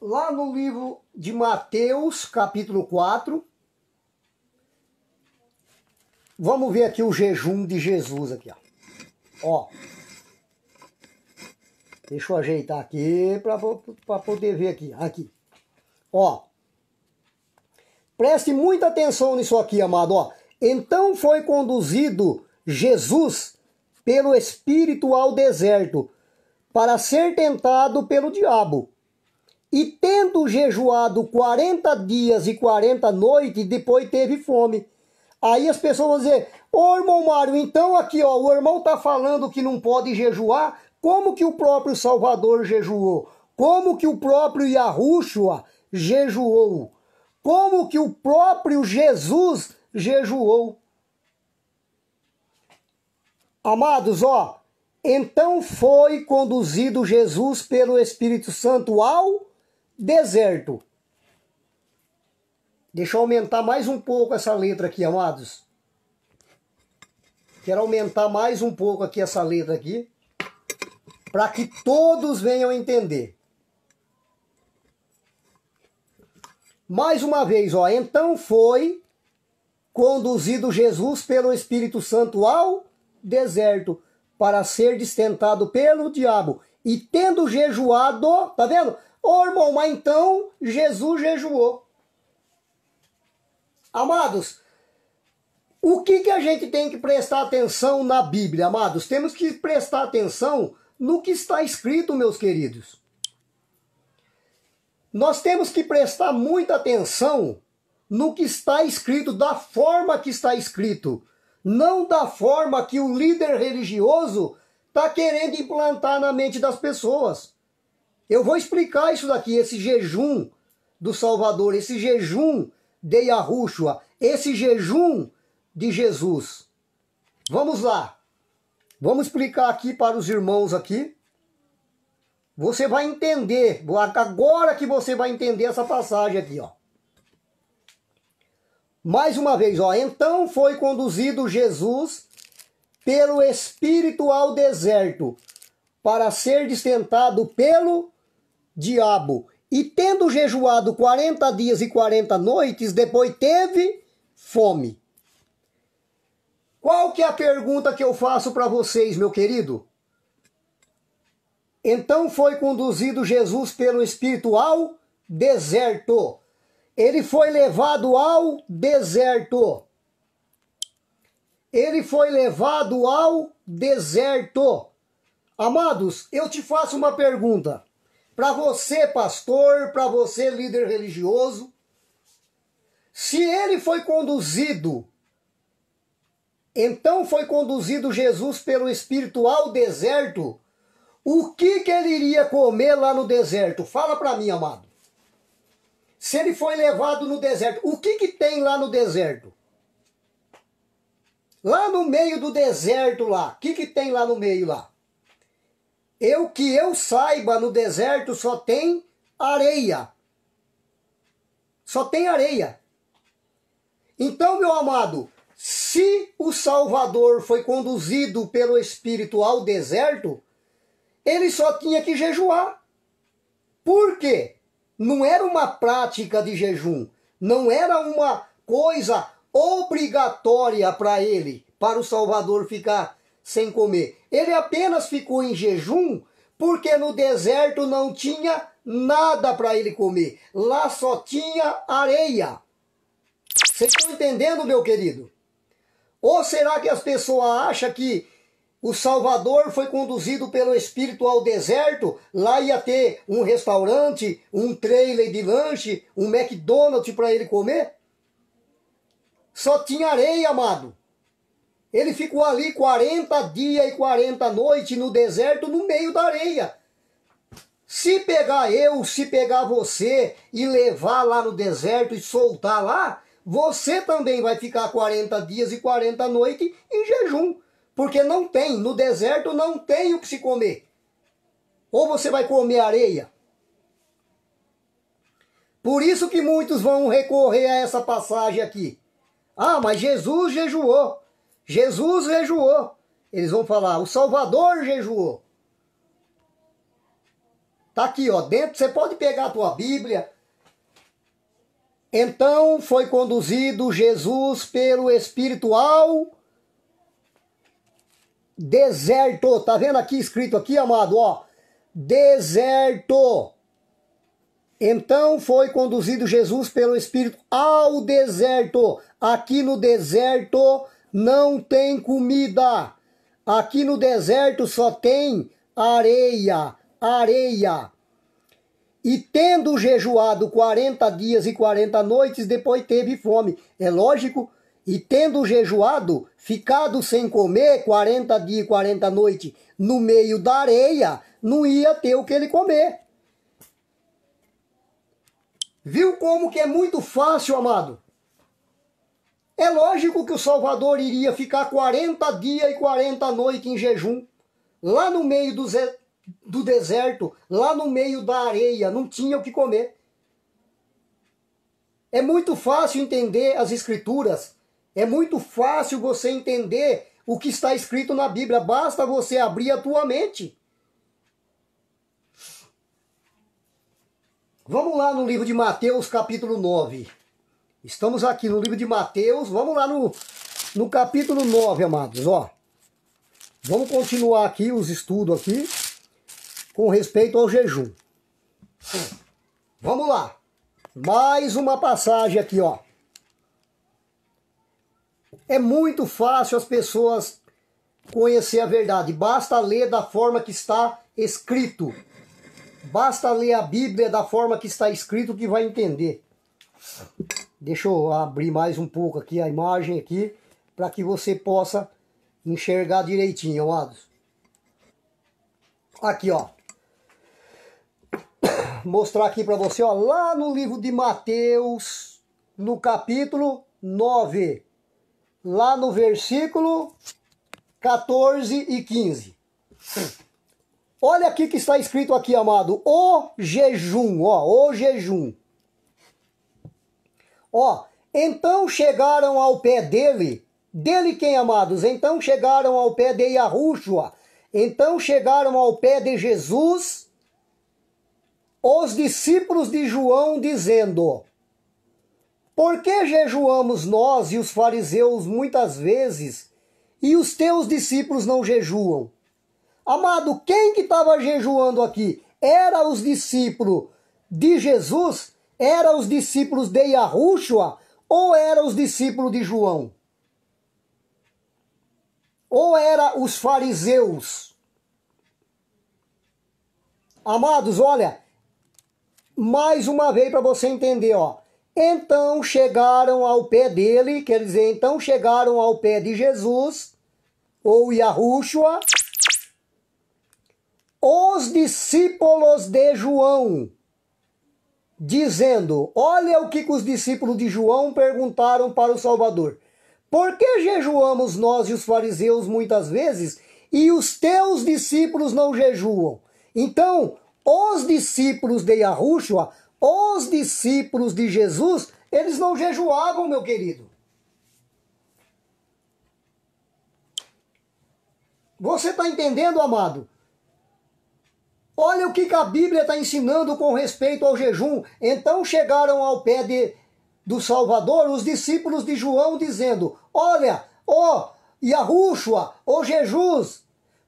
Lá no livro de Mateus, capítulo 4. Vamos ver aqui o jejum de Jesus aqui, ó. Deixa eu ajeitar aqui para poder ver aqui. Aqui. Ó. Preste muita atenção nisso aqui, amado, ó. Então foi conduzido Jesus pelo Espírito ao deserto para ser tentado pelo diabo. E tendo jejuado 40 dias e 40 noites, depois teve fome. Aí as pessoas vão dizer, ô irmão Mário, então aqui ó, o irmão está falando que não pode jejuar, como que o próprio Salvador jejuou? Como que o próprio Yahushua jejuou? Como que o próprio Jesus jejuou? Amados, ó, então foi conduzido Jesus pelo Espírito Santo ao deserto. Deixa eu aumentar mais um pouco essa letra aqui, amados. Quero aumentar mais um pouco aqui essa letra aqui, para que todos venham entender. Mais uma vez, ó. Então foi conduzido Jesus pelo Espírito Santo ao deserto para ser tentado pelo diabo. E tendo jejuado, tá vendo? Ô irmão, mas então Jesus jejuou. Amados, o que a gente tem que prestar atenção na Bíblia, amados? Temos que prestar atenção no que está escrito, meus queridos. Nós temos que prestar muita atenção no que está escrito, da forma que está escrito. Não da forma que o líder religioso está querendo implantar na mente das pessoas. Eu vou explicar isso daqui, esse jejum do Salvador, esse jejum de Yahushua, esse jejum de Jesus. Vamos lá. Vamos explicar aqui para os irmãos aqui. Você vai entender, agora que você vai entender essa passagem aqui, ó. Mais uma vez, ó. Então foi conduzido Jesus pelo Espírito ao deserto para ser tentado pelo diabo. E tendo jejuado 40 dias e 40 noites, depois teve fome. Qual que é a pergunta que eu faço para vocês, meu querido? Então foi conduzido Jesus pelo Espírito ao deserto. Ele foi levado ao deserto. Ele foi levado ao deserto. Amados, eu te faço uma pergunta. Para você, pastor, para você, líder religioso, se ele foi conduzido, então foi conduzido Jesus pelo Espírito ao deserto, o que ele iria comer lá no deserto? Fala para mim, amado. Se ele foi levado no deserto, o que tem lá no deserto? Lá no meio do deserto lá, o que tem lá no meio lá? Que eu saiba, no deserto só tem areia. Só tem areia. Então, meu amado, se o Salvador foi conduzido pelo Espírito ao deserto, ele só tinha que jejuar. Por quê? Não era uma prática de jejum. Não era uma coisa obrigatória para ele, para o Salvador ficar sem comer. Ele apenas ficou em jejum porque no deserto não tinha nada para ele comer. Lá só tinha areia. Vocês estão entendendo, meu querido? Ou será que as pessoas acham que o Salvador foi conduzido pelo Espírito ao deserto? Lá ia ter um restaurante, um trailer de lanche, um McDonald's para ele comer? Só tinha areia, amado. Ele ficou ali 40 dias e 40 noites no deserto, no meio da areia. Se pegar eu, se pegar você e levar lá no deserto e soltar lá, você também vai ficar 40 dias e 40 noites em jejum. Porque não tem, no deserto não tem o que se comer. Ou você vai comer areia. Por isso que muitos vão recorrer a essa passagem aqui. Ah, mas Jesus jejuou. Jesus jejuou. Eles vão falar, o Salvador jejuou. Tá aqui, ó, dentro, você pode pegar a tua Bíblia. Então foi conduzido Jesus pelo Espírito ao deserto. Tá vendo aqui escrito aqui, amado, ó? Deserto. Então foi conduzido Jesus pelo Espírito ao deserto. Aqui no deserto não tem comida. Aqui no deserto só tem areia, areia. E tendo jejuado 40 dias e 40 noites, depois teve fome. É lógico, e tendo jejuado, ficado sem comer 40 dias e 40 noites no meio da areia, não ia ter o que ele comer. Viu como que é muito fácil, amado? É lógico que o Salvador iria ficar 40 dias e 40 noites em jejum, lá no meio do deserto, lá no meio da areia, não tinha o que comer. É muito fácil entender as Escrituras, é muito fácil você entender o que está escrito na Bíblia, basta você abrir a tua mente. Vamos lá no livro de Mateus, capítulo 9. Estamos aqui no livro de Mateus, vamos lá no capítulo 9, amados, ó. Vamos continuar aqui os estudos aqui com respeito ao jejum. Vamos lá. Mais uma passagem aqui, ó. É muito fácil as pessoas conhecer a verdade, basta ler da forma que está escrito. Basta ler a Bíblia da forma que está escrito que vai entender. Deixa eu abrir mais um pouco aqui a imagem aqui, para que você possa enxergar direitinho, amados. Aqui, ó. Mostrar aqui para você, ó, lá no livro de Mateus, no capítulo 9, lá no versículo 14 e 15. Olha aqui que está escrito aqui, amado, o jejum, ó, o jejum. Ó, então chegaram ao pé dele quem, amados? Então chegaram ao pé de Yahushua, então chegaram ao pé de Jesus, os discípulos de João, dizendo, por que jejuamos nós e os fariseus muitas vezes, e os teus discípulos não jejuam? Amado, quem que estava jejuando aqui? Era os discípulos de Jesus? Era os discípulos de Yahushua? Ou eram os discípulos de João? Ou eram os fariseus? Amados, olha, mais uma vez para você entender, ó. Então chegaram ao pé dele, quer dizer, então chegaram ao pé de Jesus, ou Yahushua, os discípulos de João, dizendo, olha o que os discípulos de João perguntaram para o Salvador. Por que jejuamos nós e os fariseus muitas vezes e os teus discípulos não jejuam? Então, os discípulos de Yahushua, os discípulos de Jesus, eles não jejuavam, meu querido. Você está entendendo, amado? Olha o que a Bíblia está ensinando com respeito ao jejum. Então chegaram ao pé do Salvador os discípulos de João dizendo, olha, ó Yahushua, ó Jesus,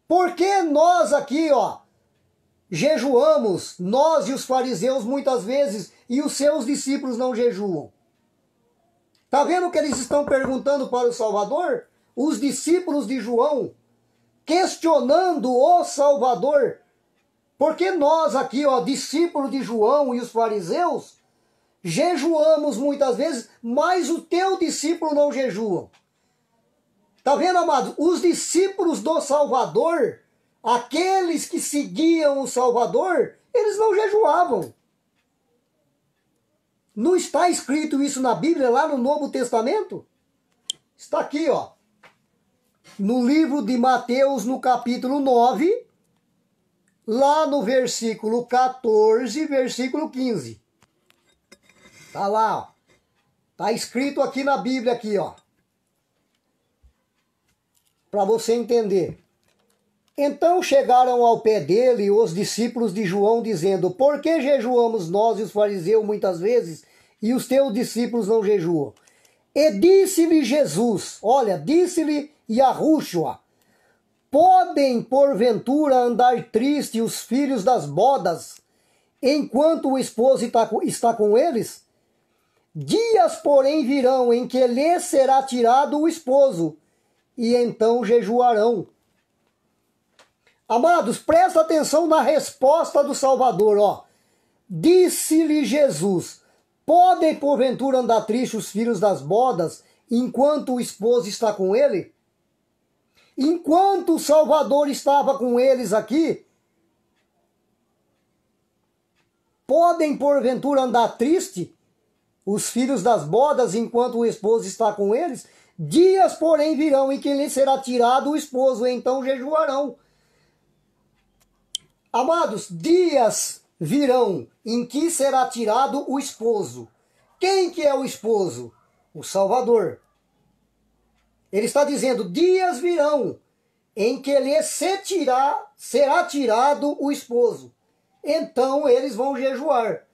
por que nós aqui, ó, jejuamos, nós e os fariseus muitas vezes, e os seus discípulos não jejuam? Tá vendo o que eles estão perguntando para o Salvador? Os discípulos de João, questionando o Salvador. Porque nós aqui, ó, discípulos de João e os fariseus, jejuamos muitas vezes, mas o teu discípulo não jejuam. Tá vendo, amado? Os discípulos do Salvador, aqueles que seguiam o Salvador, eles não jejuavam. Não está escrito isso na Bíblia, lá no Novo Testamento? Está aqui, ó. No livro de Mateus, no capítulo 9, lá no versículo 14, versículo 15. Tá lá, ó. Tá escrito aqui na Bíblia, aqui, ó. Para você entender. Então chegaram ao pé dele os discípulos de João, dizendo: por que jejuamos nós e os fariseus muitas vezes, e os teus discípulos não jejuam? E disse-lhe Jesus, olha, disse-lhe Yahushua: podem porventura andar tristes os filhos das bodas, enquanto o esposo está com eles? Dias, porém, virão em que lhes será tirado o esposo, e então jejuarão. Amados, presta atenção na resposta do Salvador, ó. Disse-lhe Jesus: podem porventura andar tristes os filhos das bodas, enquanto o esposo está com ele? Enquanto o Salvador estava com eles aqui, podem porventura andar triste os filhos das bodas, enquanto o esposo está com eles? Dias, porém, virão em que lhe será tirado o esposo, e então jejuarão. Amados, dias virão em que será tirado o esposo. Quem que é o esposo? O Salvador. Ele está dizendo, dias virão em que lhe será tirado o esposo. Então eles vão jejuar.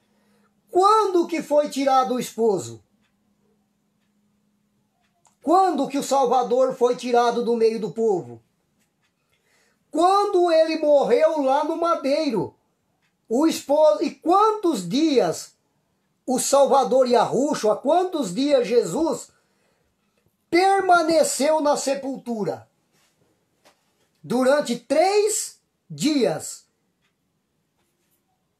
Quando que foi tirado o esposo? Quando que o Salvador foi tirado do meio do povo? Quando ele morreu lá no madeiro. O esposo, e quantos dias o Salvador Yahushua, quantos dias Jesus permaneceu na sepultura? Durante 3 dias.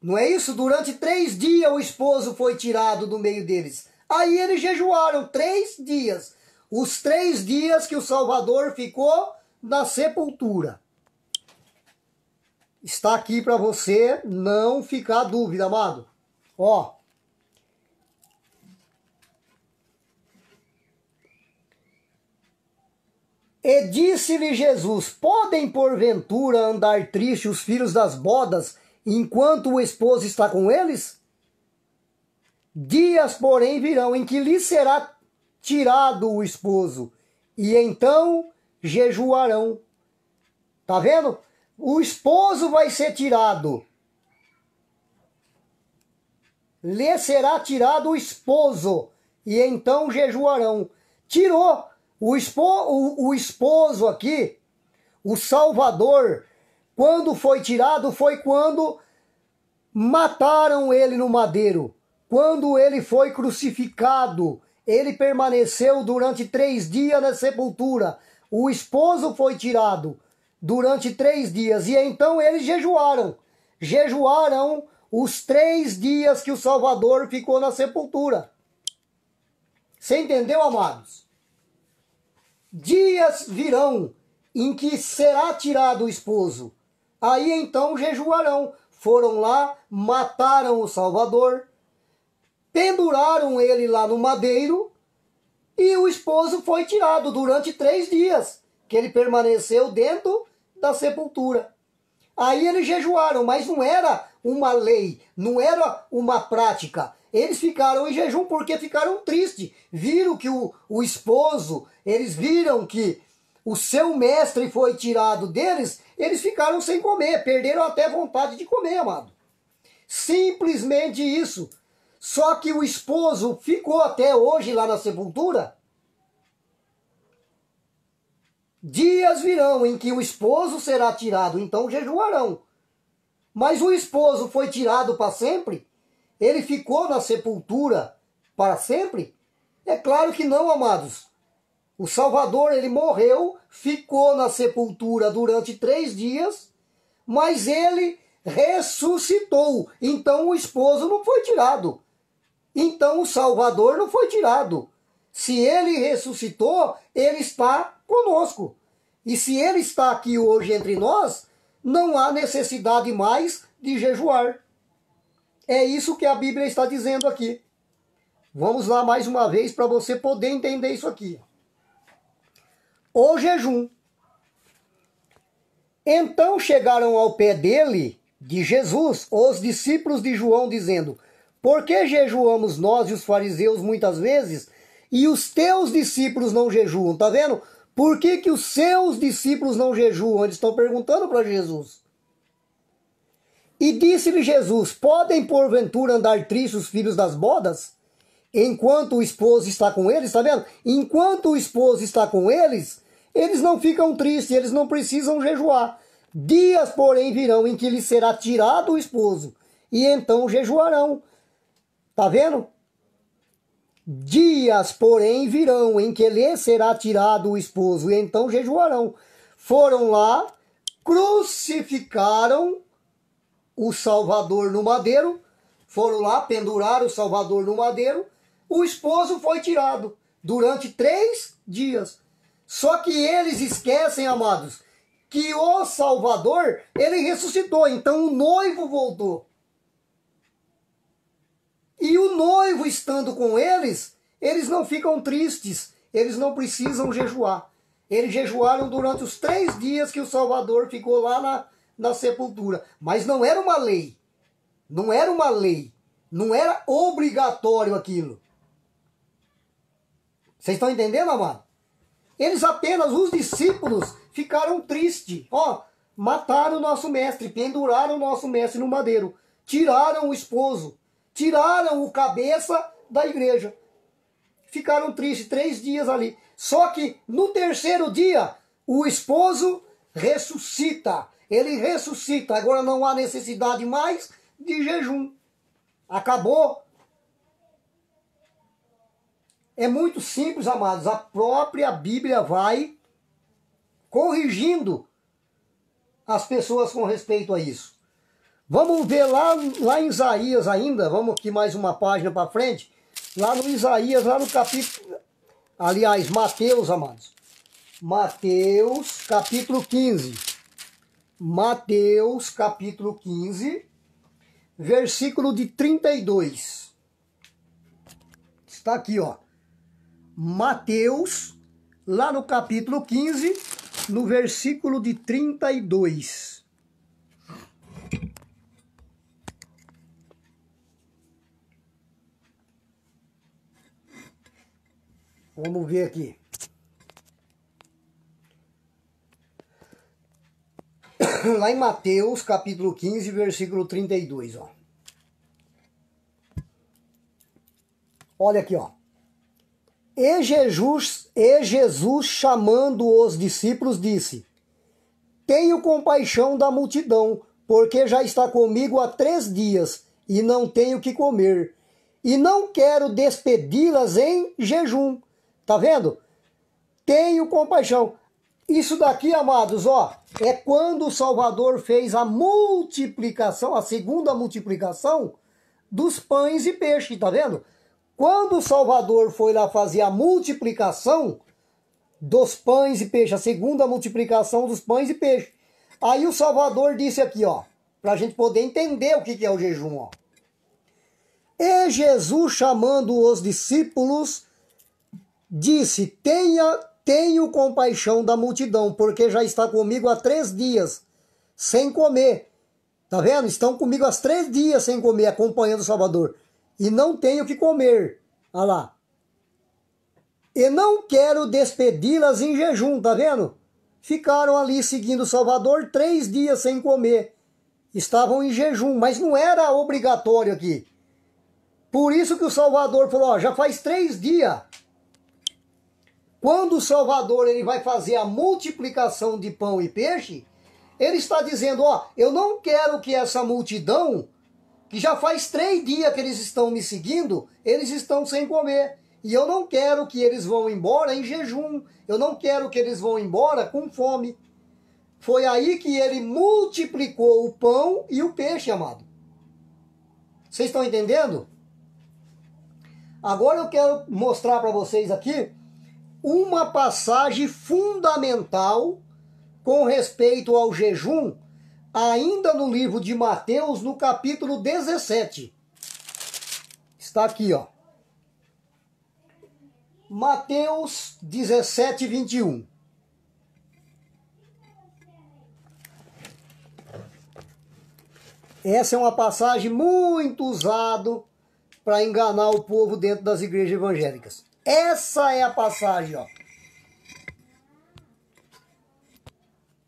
Não é isso? Durante 3 dias o esposo foi tirado do meio deles. Aí eles jejuaram 3 dias. Os 3 dias que o Salvador ficou na sepultura. Está aqui para você não ficar dúvida, amado. Ó. E disse-lhe Jesus: podem porventura andar tristes os filhos das bodas, enquanto o esposo está com eles? Dias, porém, virão em que lhe será tirado o esposo, e então jejuarão. Tá vendo? O esposo vai ser tirado. Lhe será tirado o esposo, e então jejuarão. Tirou o esposo aqui, o Salvador, quando foi tirado, foi quando mataram ele no madeiro. Quando ele foi crucificado, ele permaneceu durante 3 dias na sepultura. O esposo foi tirado durante 3 dias. E então eles jejuaram. Jejuaram os 3 dias que o Salvador ficou na sepultura. Você entendeu, amados? Dias virão em que será tirado o esposo. Aí então jejuarão. Foram lá, mataram o Salvador, penduraram ele lá no madeiro, e o esposo foi tirado durante 3 dias, que ele permaneceu dentro da sepultura. Aí eles jejuaram, mas não era uma lei, não era uma prática. Eles ficaram em jejum porque ficaram tristes. Viram que o esposo, eles viram que o seu mestre foi tirado deles, eles ficaram sem comer, perderam até vontade de comer, amado. Simplesmente isso. Só que o esposo ficou até hoje lá na sepultura. Dias virão em que o esposo será tirado, então jejuarão. Mas o esposo foi tirado para sempre? Ele ficou na sepultura para sempre? É claro que não, amados. O Salvador, ele morreu, ficou na sepultura durante 3 dias, mas ele ressuscitou. Então o esposo não foi tirado. Então o Salvador não foi tirado. Se ele ressuscitou, ele está conosco. E se ele está aqui hoje entre nós, não há necessidade mais de jejuar. É isso que a Bíblia está dizendo aqui. Vamos lá mais uma vez para você poder entender isso aqui. O jejum. Então chegaram ao pé dele, de Jesus, os discípulos de João, dizendo: por que jejuamos nós e os fariseus muitas vezes, e os teus discípulos não jejuam? Tá vendo? Por que que os seus discípulos não jejuam? Eles estão perguntando para Jesus. E disse-lhe Jesus: podem porventura andar tristes os filhos das bodas, enquanto o esposo está com eles? Tá vendo? Enquanto o esposo está com eles, eles não ficam tristes, eles não precisam jejuar. Dias, porém, virão em que lhes será tirado o esposo, e então jejuarão. Tá vendo? Dias, porém, virão em que lhes será tirado o esposo, e então jejuarão. Foram lá, crucificaram o Salvador no madeiro, foram lá, penduraram o Salvador no madeiro, o esposo foi tirado durante 3 dias. Só que eles esquecem, amados, que o Salvador, ele ressuscitou, então o noivo voltou. E o noivo estando com eles, eles não ficam tristes, eles não precisam jejuar. Eles jejuaram durante os 3 dias que o Salvador ficou lá na sepultura. Mas não era uma lei. Não era uma lei. Não era obrigatório aquilo. Vocês estão entendendo, amado? Eles apenas, os discípulos, ficaram tristes. Ó, mataram o nosso mestre, penduraram o nosso mestre no madeiro. Tiraram o esposo. Tiraram o cabeça da igreja. Ficaram tristes 3 dias ali. Só que no 3º dia, o esposo ressuscita. Ele ressuscita. Agora não há necessidade mais de jejum. Acabou. É muito simples, amados. A própria Bíblia vai corrigindo as pessoas com respeito a isso. Vamos ver lá em Isaías ainda. Vamos aqui mais uma página para frente. Lá no Isaías, lá no capítulo... Aliás, Mateus, amados. Mateus, capítulo 15. Mateus, capítulo 15, versículo de 32. Está aqui, ó. Mateus, lá no capítulo 15, no versículo de 32. Vamos ver aqui. Lá em Mateus, capítulo 15, versículo 32, ó. Olha aqui, ó. E Jesus, chamando os discípulos, disse: tenho compaixão da multidão, porque já está comigo há 3 dias, e não tenho que comer. E não quero despedi-las em jejum. Tá vendo? Tenho compaixão. Isso daqui, amados, ó, é quando o Salvador fez a multiplicação, a segunda multiplicação dos pães e peixes, tá vendo? Quando o Salvador foi lá fazer a multiplicação dos pães e peixes, a segunda multiplicação dos pães e peixes, aí o Salvador disse aqui, ó, para a gente poder entender o que é o jejum, ó. E Jesus, chamando os discípulos, disse: tenho compaixão da multidão, porque já está comigo há 3 dias, sem comer. Tá vendo? Estão comigo há 3 dias sem comer, acompanhando o Salvador. E não tenho que comer. Olha lá. E não quero despedi-las em jejum, tá vendo? Ficaram ali seguindo o Salvador 3 dias sem comer. Estavam em jejum, mas não era obrigatório aqui. Por isso que o Salvador falou, ó, já faz 3 dias. Quando o Salvador ele vai fazer a multiplicação de pão e peixe, ele está dizendo, ó, eu não quero que essa multidão, que já faz 3 dias que eles estão me seguindo, eles estão sem comer. E eu não quero que eles vão embora em jejum. Eu não quero que eles vão embora com fome. Foi aí que ele multiplicou o pão e o peixe, amado. Vocês estão entendendo? Agora eu quero mostrar para vocês aqui uma passagem fundamental com respeito ao jejum, ainda no livro de Mateus, no capítulo 17. Está aqui, ó. Mateus 17, 21. Essa é uma passagem muito usada para enganar o povo dentro das igrejas evangélicas. Essa é a passagem, ó.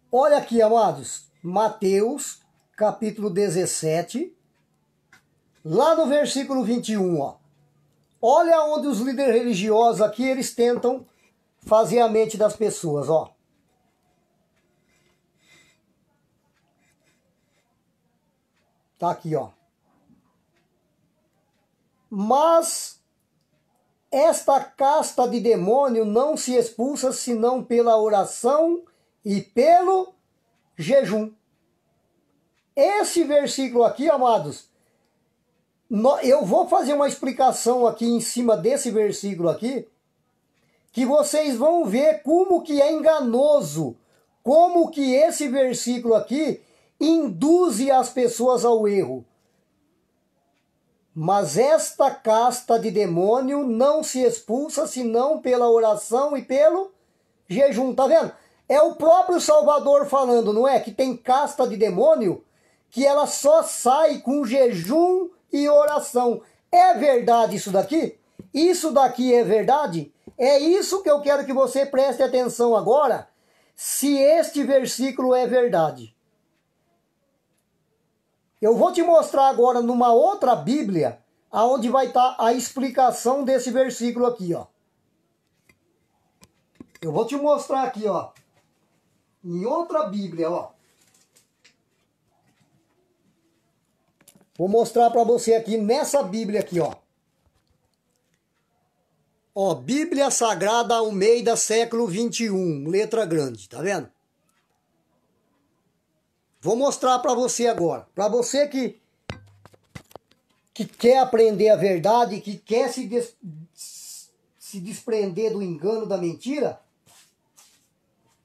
Olha aqui, amados. Mateus, capítulo 17, lá no versículo 21, ó. Olha onde os líderes religiosos aqui, eles tentam fazer a mente das pessoas, ó. Tá aqui, ó. Mas esta casta de demônio não se expulsa senão pela oração e pelo jejum. Esse versículo aqui, amados, eu vou fazer uma explicação aqui em cima desse versículo aqui, que vocês vão ver como que é enganoso, como que esse versículo aqui induz as pessoas ao erro. Mas esta casta de demônio não se expulsa senão pela oração e pelo jejum. Tá vendo? É o próprio Salvador falando, não é? Que tem casta de demônio que ela só sai com jejum e oração. É verdade isso daqui? Isso daqui é verdade? É isso que eu quero que você preste atenção agora, se este versículo é verdade. Eu vou te mostrar agora numa outra Bíblia, aonde vai estar a explicação desse versículo aqui, ó. Eu vou te mostrar aqui, ó, em outra Bíblia, ó. Vou mostrar para você aqui nessa Bíblia aqui, ó. Ó, Bíblia Sagrada Almeida, século 21, letra grande, tá vendo? Vou mostrar para você agora. Para você que quer aprender a verdade, que quer se desprender do engano, da mentira,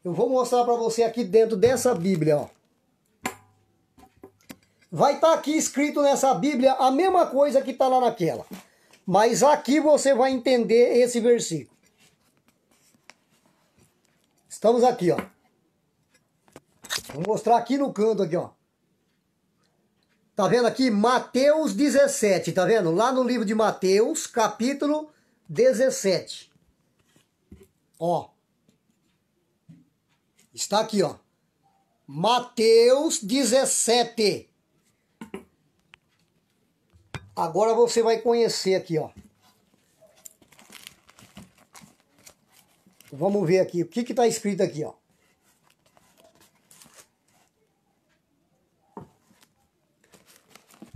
eu vou mostrar para você aqui dentro dessa Bíblia, ó. Vai estar aqui escrito nessa Bíblia a mesma coisa que está lá naquela. Mas aqui você vai entender esse versículo. Estamos aqui, ó. Vou mostrar aqui no canto, aqui, ó. Tá vendo aqui? Mateus 17, tá vendo? Lá no livro de Mateus, capítulo 17. Ó. Está aqui, ó. Mateus 17. Agora você vai conhecer aqui, ó. Vamos ver aqui. O que está escrito aqui, ó.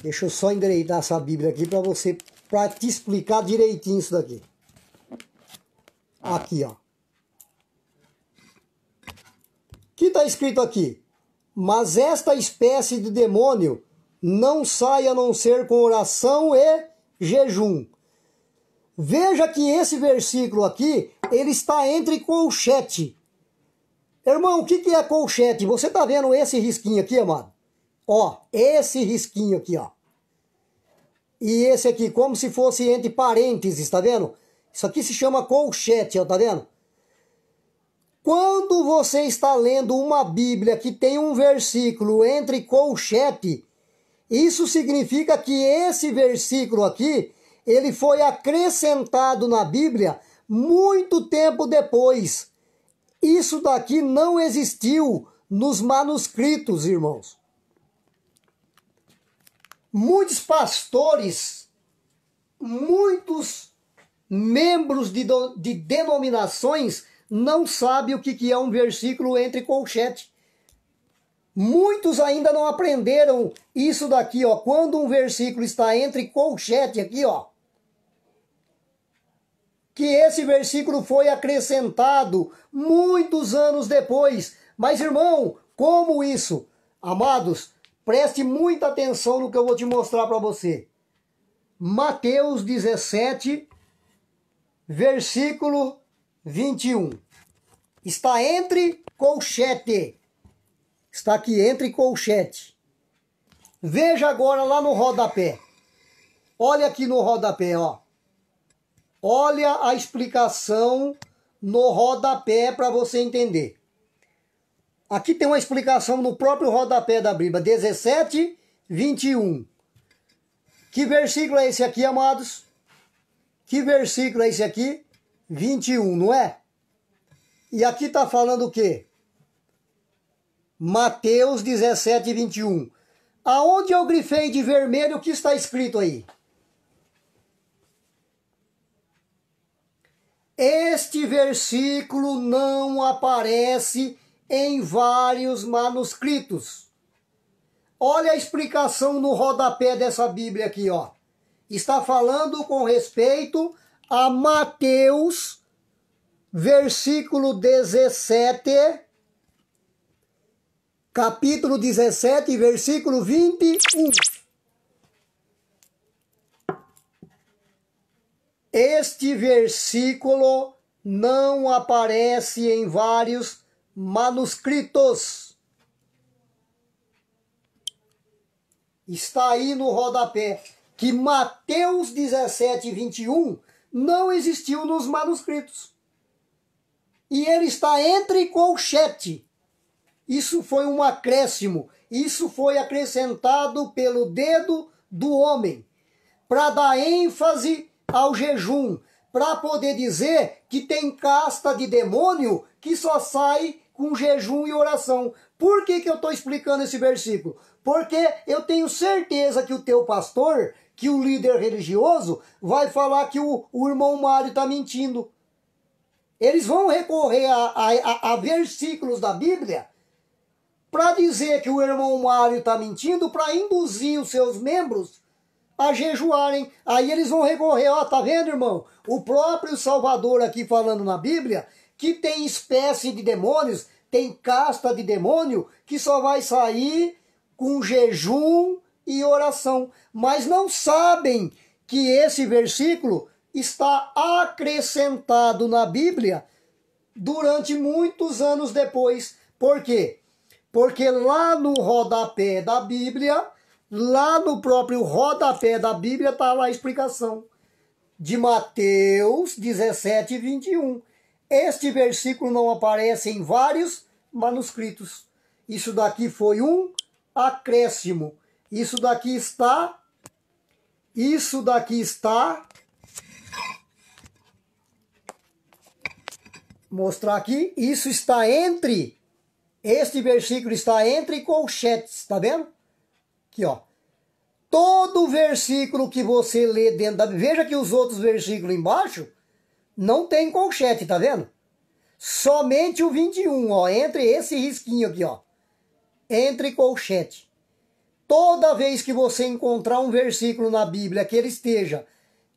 Deixa eu só endireitar essa Bíblia aqui para te explicar direitinho isso daqui. Aqui, ó. O que está escrito aqui? Mas esta espécie de demônio não sai a não ser com oração e jejum. Veja que esse versículo aqui, ele está entre colchete. Irmão, o que é colchete? Você está vendo esse risquinho aqui, amado? Ó, esse risquinho aqui, ó. E esse aqui, como se fosse entre parênteses, tá vendo? Isso aqui se chama colchete, ó, tá vendo? Quando você está lendo uma Bíblia que tem um versículo entre colchete, isso significa que esse versículo aqui, ele foi acrescentado na Bíblia muito tempo depois. Isso daqui não existiu nos manuscritos, irmãos. Muitos pastores, muitos membros de denominações não sabem o que é um versículo entre colchete. Muitos ainda não aprenderam isso daqui, ó. Quando um versículo está entre colchete aqui, ó, que esse versículo foi acrescentado muitos anos depois. Mas, irmão, como isso? Amados, preste muita atenção no que eu vou te mostrar para você. Mateus 17, versículo 21. Está entre colchete. Está aqui entre colchete. Veja agora lá no rodapé. Olha aqui no rodapé, ó. Olha a explicação no rodapé para você entender. Aqui tem uma explicação no próprio rodapé da Bíblia, 17, 21. Que versículo é esse aqui, amados? Que versículo é esse aqui? 21, não é? E aqui está falando o quê? Mateus 17, 21. Aonde eu grifei de vermelho, o que está escrito aí? Este versículo não aparece em vários manuscritos. Olha a explicação no rodapé dessa Bíblia aqui, ó. Está falando com respeito a Mateus, versículo 17, capítulo 17, versículo 21. Este versículo não aparece em vários manuscritos. Está aí no rodapé que Mateus 17, 21 não existiu nos manuscritos. E ele está entre colchete. Isso foi um acréscimo. Isso foi acrescentado pelo dedo do homem para dar ênfase ao jejum, para poder dizer que tem casta de demônio que só sai com jejum e oração. Por que eu estou explicando esse versículo? Porque eu tenho certeza que o teu pastor, que o líder religioso, vai falar que o irmão Mário está mentindo. Eles vão recorrer a versículos da Bíblia para dizer que o irmão Mário está mentindo, para induzir os seus membros a jejuarem. Aí eles vão recorrer, ó, tá vendo, irmão? O próprio Salvador aqui falando na Bíblia que tem espécie de demônios, tem casta de demônio que só vai sair com jejum e oração. Mas não sabem que esse versículo está acrescentado na Bíblia durante muitos anos depois. Por quê? Porque lá no rodapé da Bíblia, lá no próprio rodapé da Bíblia, está lá a explicação de Mateus 17, 21. Este versículo não aparece em vários manuscritos. Isso daqui foi um acréscimo. Isso daqui está mostrar aqui, isso está entre, este versículo está entre colchetes, tá vendo? Aqui, ó. Todo versículo que você lê dentro da Bíblia, veja que os outros versículos embaixo não tem colchete, tá vendo? Somente o 21, ó, entre esse risquinho aqui, ó, entre colchete. Toda vez que você encontrar um versículo na Bíblia que ele esteja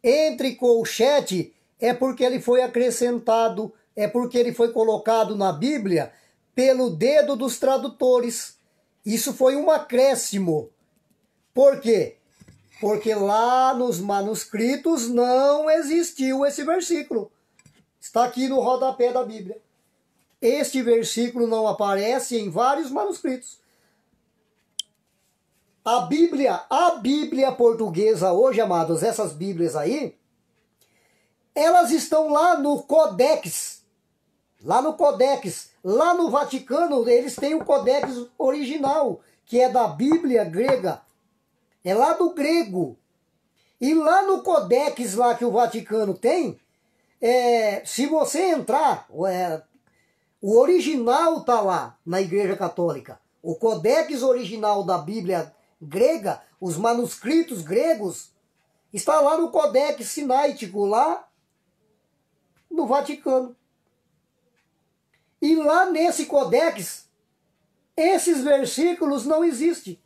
entre colchete, é porque ele foi acrescentado, é porque ele foi colocado na Bíblia pelo dedo dos tradutores. Isso foi um acréscimo. Por quê? Porque lá nos manuscritos não existiu esse versículo. Está aqui no rodapé da Bíblia. Este versículo não aparece em vários manuscritos. A Bíblia portuguesa hoje, amados, essas Bíblias aí, elas estão lá no Codex. Lá no Codex. Lá no Vaticano, eles têm o Codex original, que é da Bíblia grega. É lá do grego. E lá no Codex lá que o Vaticano tem, se você entrar, o original está lá na Igreja Católica. O Codex original da Bíblia grega, os manuscritos gregos, está lá no Codex Sinaítico, lá no Vaticano. E lá nesse Codex, esses versículos não existem,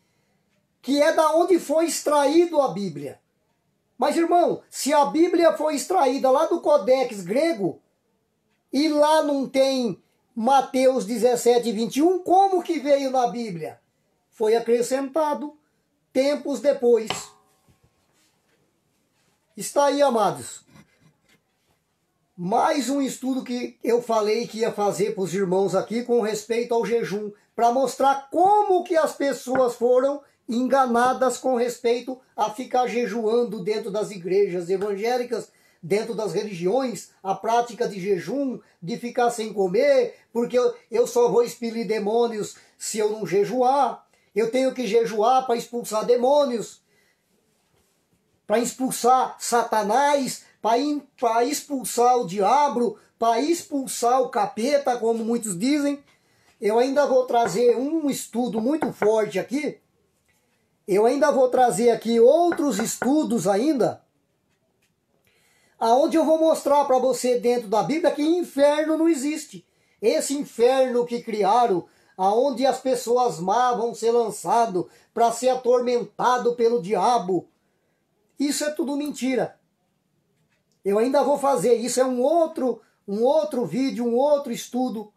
que é da onde foi extraído a Bíblia. Mas, irmão, se a Bíblia foi extraída lá do Codex grego, e lá não tem Mateus 17, 21, como que veio na Bíblia? Foi acrescentado tempos depois. Está aí, amados. Mais um estudo que eu falei que ia fazer para os irmãos aqui com respeito ao jejum, para mostrar como que as pessoas foram enganadas com respeito a ficar jejuando dentro das igrejas evangélicas, dentro das religiões, a prática de jejum, de ficar sem comer, porque eu só vou expelir demônios se eu não jejuar. Eu tenho que jejuar para expulsar demônios, para expulsar Satanás, para expulsar o diabo, para expulsar o capeta, como muitos dizem. Eu ainda vou trazer um estudo muito forte aqui. Eu ainda vou trazer aqui outros estudos ainda, aonde eu vou mostrar para você dentro da Bíblia que inferno não existe. Esse inferno que criaram, aonde as pessoas má vão ser lançadas para ser atormentado pelo diabo, isso é tudo mentira. Eu ainda vou fazer, isso é um outro vídeo, um outro estudo.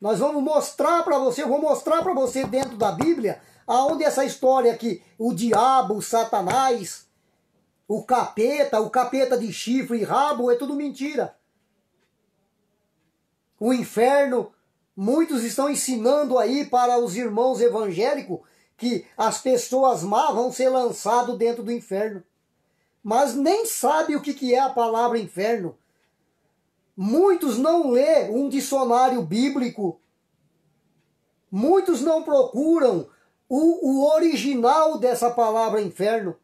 Nós vamos mostrar para você, eu vou mostrar para você dentro da Bíblia, aonde essa história que o diabo, o Satanás, o capeta de chifre e rabo, é tudo mentira. O inferno, muitos estão ensinando aí para os irmãos evangélicos que as pessoas má vão ser lançadas dentro do inferno. Mas nem sabe o que é a palavra inferno. Muitos não lê um dicionário bíblico. Muitos não procuram o original dessa palavra inferno.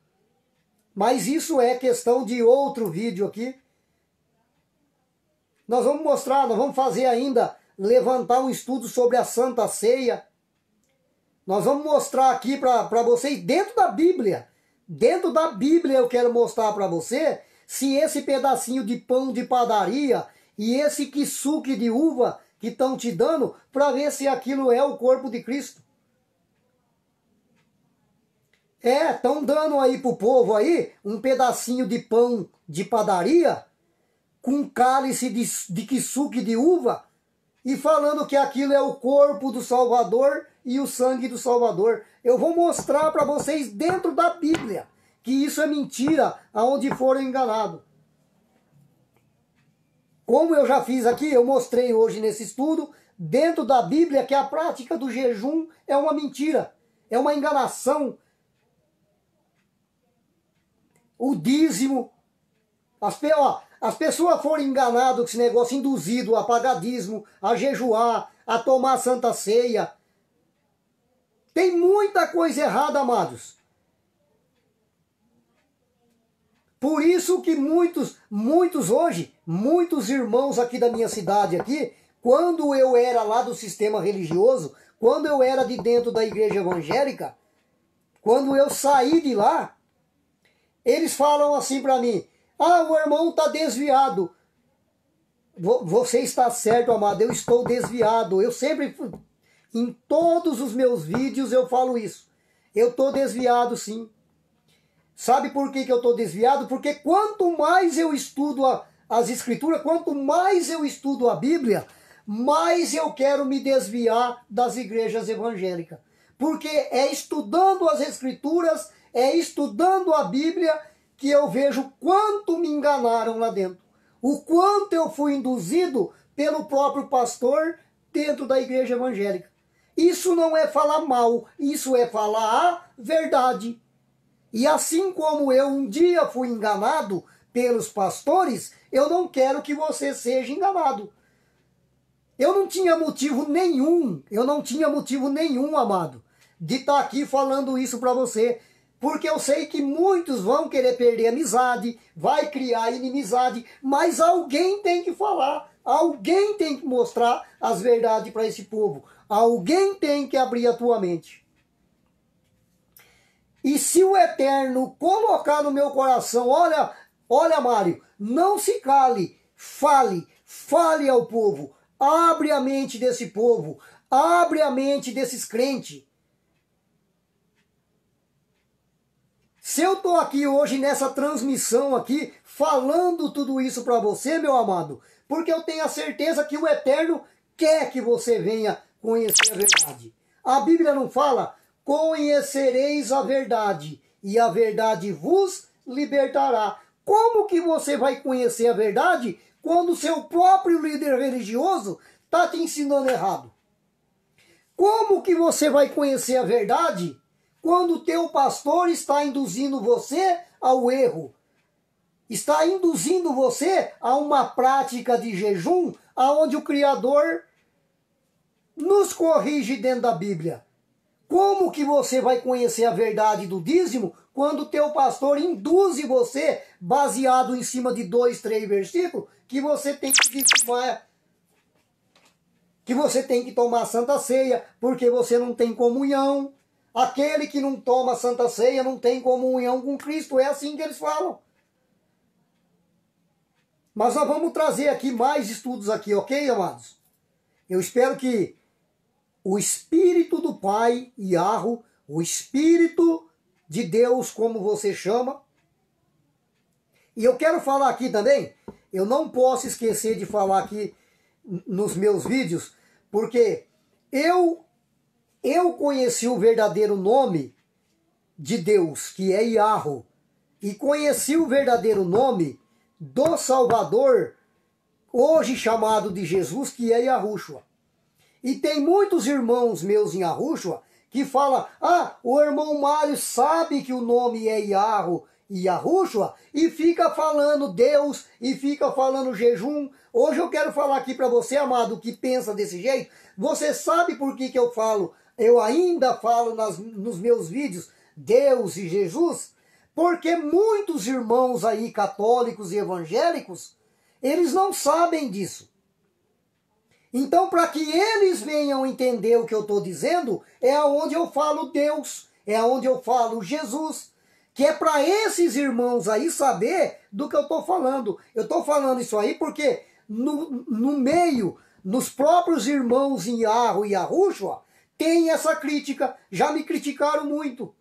Mas isso é questão de outro vídeo aqui. Nós vamos mostrar, nós vamos fazer ainda, levantar um estudo sobre a Santa Ceia. Nós vamos mostrar aqui para vocês dentro da Bíblia. Dentro da Bíblia eu quero mostrar para você se esse pedacinho de pão de padaria e esse quisuque de uva que estão te dando, para ver se aquilo é o corpo de Cristo. Estão dando aí pro povo aí um pedacinho de pão de padaria com cálice de quisuque de uva e falando que aquilo é o corpo do Salvador e o sangue do Salvador. Eu vou mostrar para vocês dentro da Bíblia que isso é mentira, aonde foram enganados. Como eu já fiz aqui, eu mostrei hoje nesse estudo, dentro da Bíblia, que a prática do jejum é uma mentira, é uma enganação. O dízimo, as pessoas foram enganadas com esse negócio, induzido a pagar dízimo, a jejuar, a tomar a Santa Ceia. Tem muita coisa errada, amados. Por isso que muitos hoje, muitos irmãos aqui da minha cidade aqui, quando eu era lá do sistema religioso, quando eu era de dentro da igreja evangélica, quando eu saí de lá, eles falam assim para mim: ah, o irmão está desviado. Você está certo, amado, eu estou desviado. Eu sempre, em todos os meus vídeos eu falo isso. Eu estou desviado sim. Sabe por que eu estou desviado? Porque quanto mais eu estudo as Escrituras, quanto mais eu estudo a Bíblia, mais eu quero me desviar das igrejas evangélicas. Porque é estudando as Escrituras, é estudando a Bíblia, que eu vejo quanto me enganaram lá dentro. O quanto eu fui induzido pelo próprio pastor dentro da igreja evangélica. Isso não é falar mal, isso é falar a verdade. E assim como eu um dia fui enganado pelos pastores, eu não quero que você seja enganado. Eu não tinha motivo nenhum, amado, de estar aqui falando isso para você. Porque eu sei que muitos vão querer perder a amizade, vai criar inimizade, mas alguém tem que falar, alguém tem que mostrar as verdades para esse povo, alguém tem que abrir a tua mente. E se o Eterno colocar no meu coração, olha Mário, não se cale, fale ao povo, abre a mente desse povo, abre a mente desses crentes. Se eu estou aqui hoje nessa transmissão aqui, falando tudo isso para você, meu amado, porque eu tenho a certeza que o Eterno quer que você venha conhecer a verdade. A Bíblia não fala: conhecereis a verdade, e a verdade vos libertará. Como que você vai conhecer a verdade quando o seu próprio líder religioso está te ensinando errado? Como que você vai conhecer a verdade quando o teu pastor está induzindo você ao erro, está induzindo você a uma prática de jejum, aonde o Criador nos corrige dentro da Bíblia. Como que você vai conhecer a verdade do dízimo quando o teu pastor induz você, baseado em cima de 2, 3 versículos, que você tem que dizimar, que você tem que tomar Santa Ceia, porque você não tem comunhão. Aquele que não toma Santa Ceia não tem comunhão com Cristo. É assim que eles falam. Mas nós vamos trazer aqui mais estudos aqui, ok, amados? Eu espero que o Espírito do Pai, Yahweh, o Espírito de Deus, como você chama. E eu quero falar aqui também, eu não posso esquecer de falar aqui nos meus vídeos, porque eu conheci o verdadeiro nome de Deus, que é Yahweh, e conheci o verdadeiro nome do Salvador, hoje chamado de Jesus, que é Yahushua. E tem muitos irmãos meus em Yahushua que falam, o irmão Mário sabe que o nome é Yahweh e Yahushua, e fica falando Deus, e fica falando jejum. Hoje eu quero falar aqui para você, amado, que pensa desse jeito. Você sabe por que eu falo, eu ainda falo nos meus vídeos, Deus e Jesus? Porque muitos irmãos aí, católicos e evangélicos, eles não sabem disso. Então, para que eles venham entender o que eu estou dizendo, é onde eu falo Deus, é onde eu falo Jesus, que é para esses irmãos aí saber do que eu estou falando. Eu estou falando isso aí porque no meio, nos próprios irmãos em Yahweh e Yahushua, tem essa crítica. Já me criticaram muito.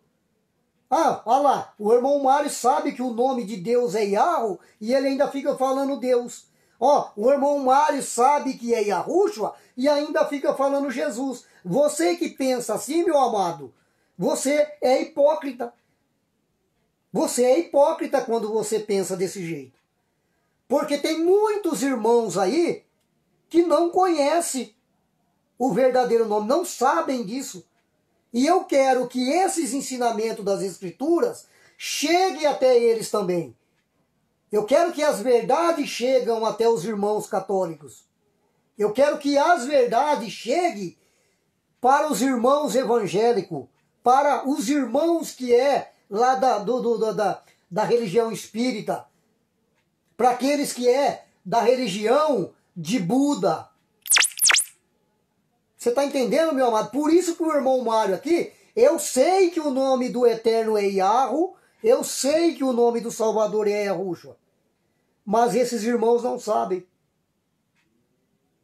Olha lá, o irmão Mário sabe que o nome de Deus é Yahweh e ele ainda fica falando Deus. O irmão Mário sabe que é Yahushua e ainda fica falando Jesus. Você que pensa assim, meu amado, você é hipócrita. Você é hipócrita quando você pensa desse jeito. Porque tem muitos irmãos aí que não conhecem o verdadeiro nome, não sabem disso. E eu quero que esses ensinamentos das Escrituras cheguem até eles também. Eu quero que as verdades cheguem até os irmãos católicos. Eu quero que as verdades cheguem para os irmãos evangélicos, para os irmãos que é lá da religião espírita, para aqueles que é da religião de Buda. Você está entendendo, meu amado? Por isso que o irmão Mário aqui, eu sei que o nome do Eterno é Yahweh, eu sei que o nome do Salvador é Yahushua. Mas esses irmãos não sabem.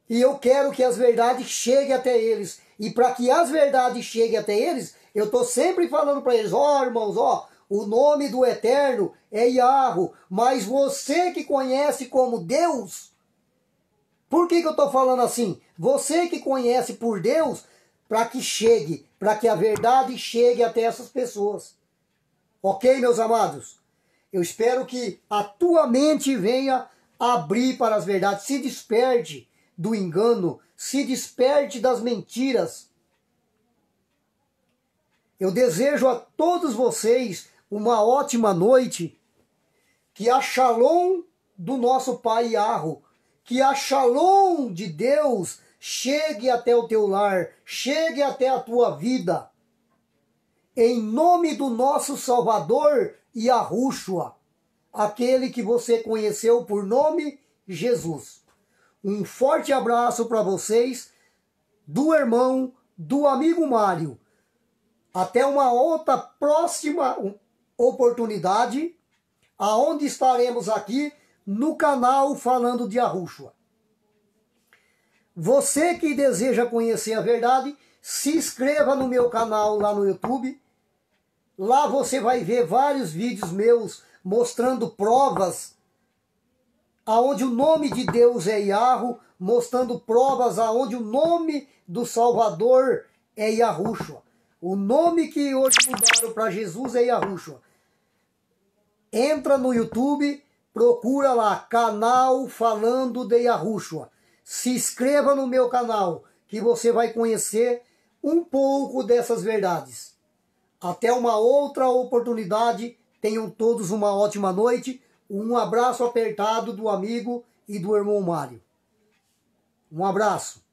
E eu quero que as verdades cheguem até eles. E para que as verdades cheguem até eles, eu estou sempre falando para eles, irmãos, o nome do Eterno é Yahweh, mas você que conhece como Deus, por que eu estou falando assim? Você que conhece por Deus, para que chegue, para que a verdade chegue até essas pessoas. Ok, meus amados? Eu espero que a tua mente venha abrir para as verdades, se desperte do engano, se desperte das mentiras. Eu desejo a todos vocês uma ótima noite, que a Shalom do nosso Pai Yahweh, que a Shalom de Deus chegue até o teu lar, chegue até a tua vida. Em nome do nosso Salvador Yahushua, aquele que você conheceu por nome Jesus. Um forte abraço para vocês, do irmão, do amigo Mário. Até uma outra próxima oportunidade, aonde estaremos aqui no canal falando de Yahushua. Você que deseja conhecer a verdade, se inscreva no meu canal lá no YouTube. Lá você vai ver vários vídeos meus mostrando provas aonde o nome de Deus é Yahweh, mostrando provas aonde o nome do Salvador é Yahushua. O nome que hoje mudaram para Jesus é Yahushua. Entra no YouTube, procura lá, canal falando de Yahushua. Se inscreva no meu canal, que você vai conhecer um pouco dessas verdades. Até uma outra oportunidade. Tenham todos uma ótima noite. Um abraço apertado do amigo e do irmão Mário. Um abraço.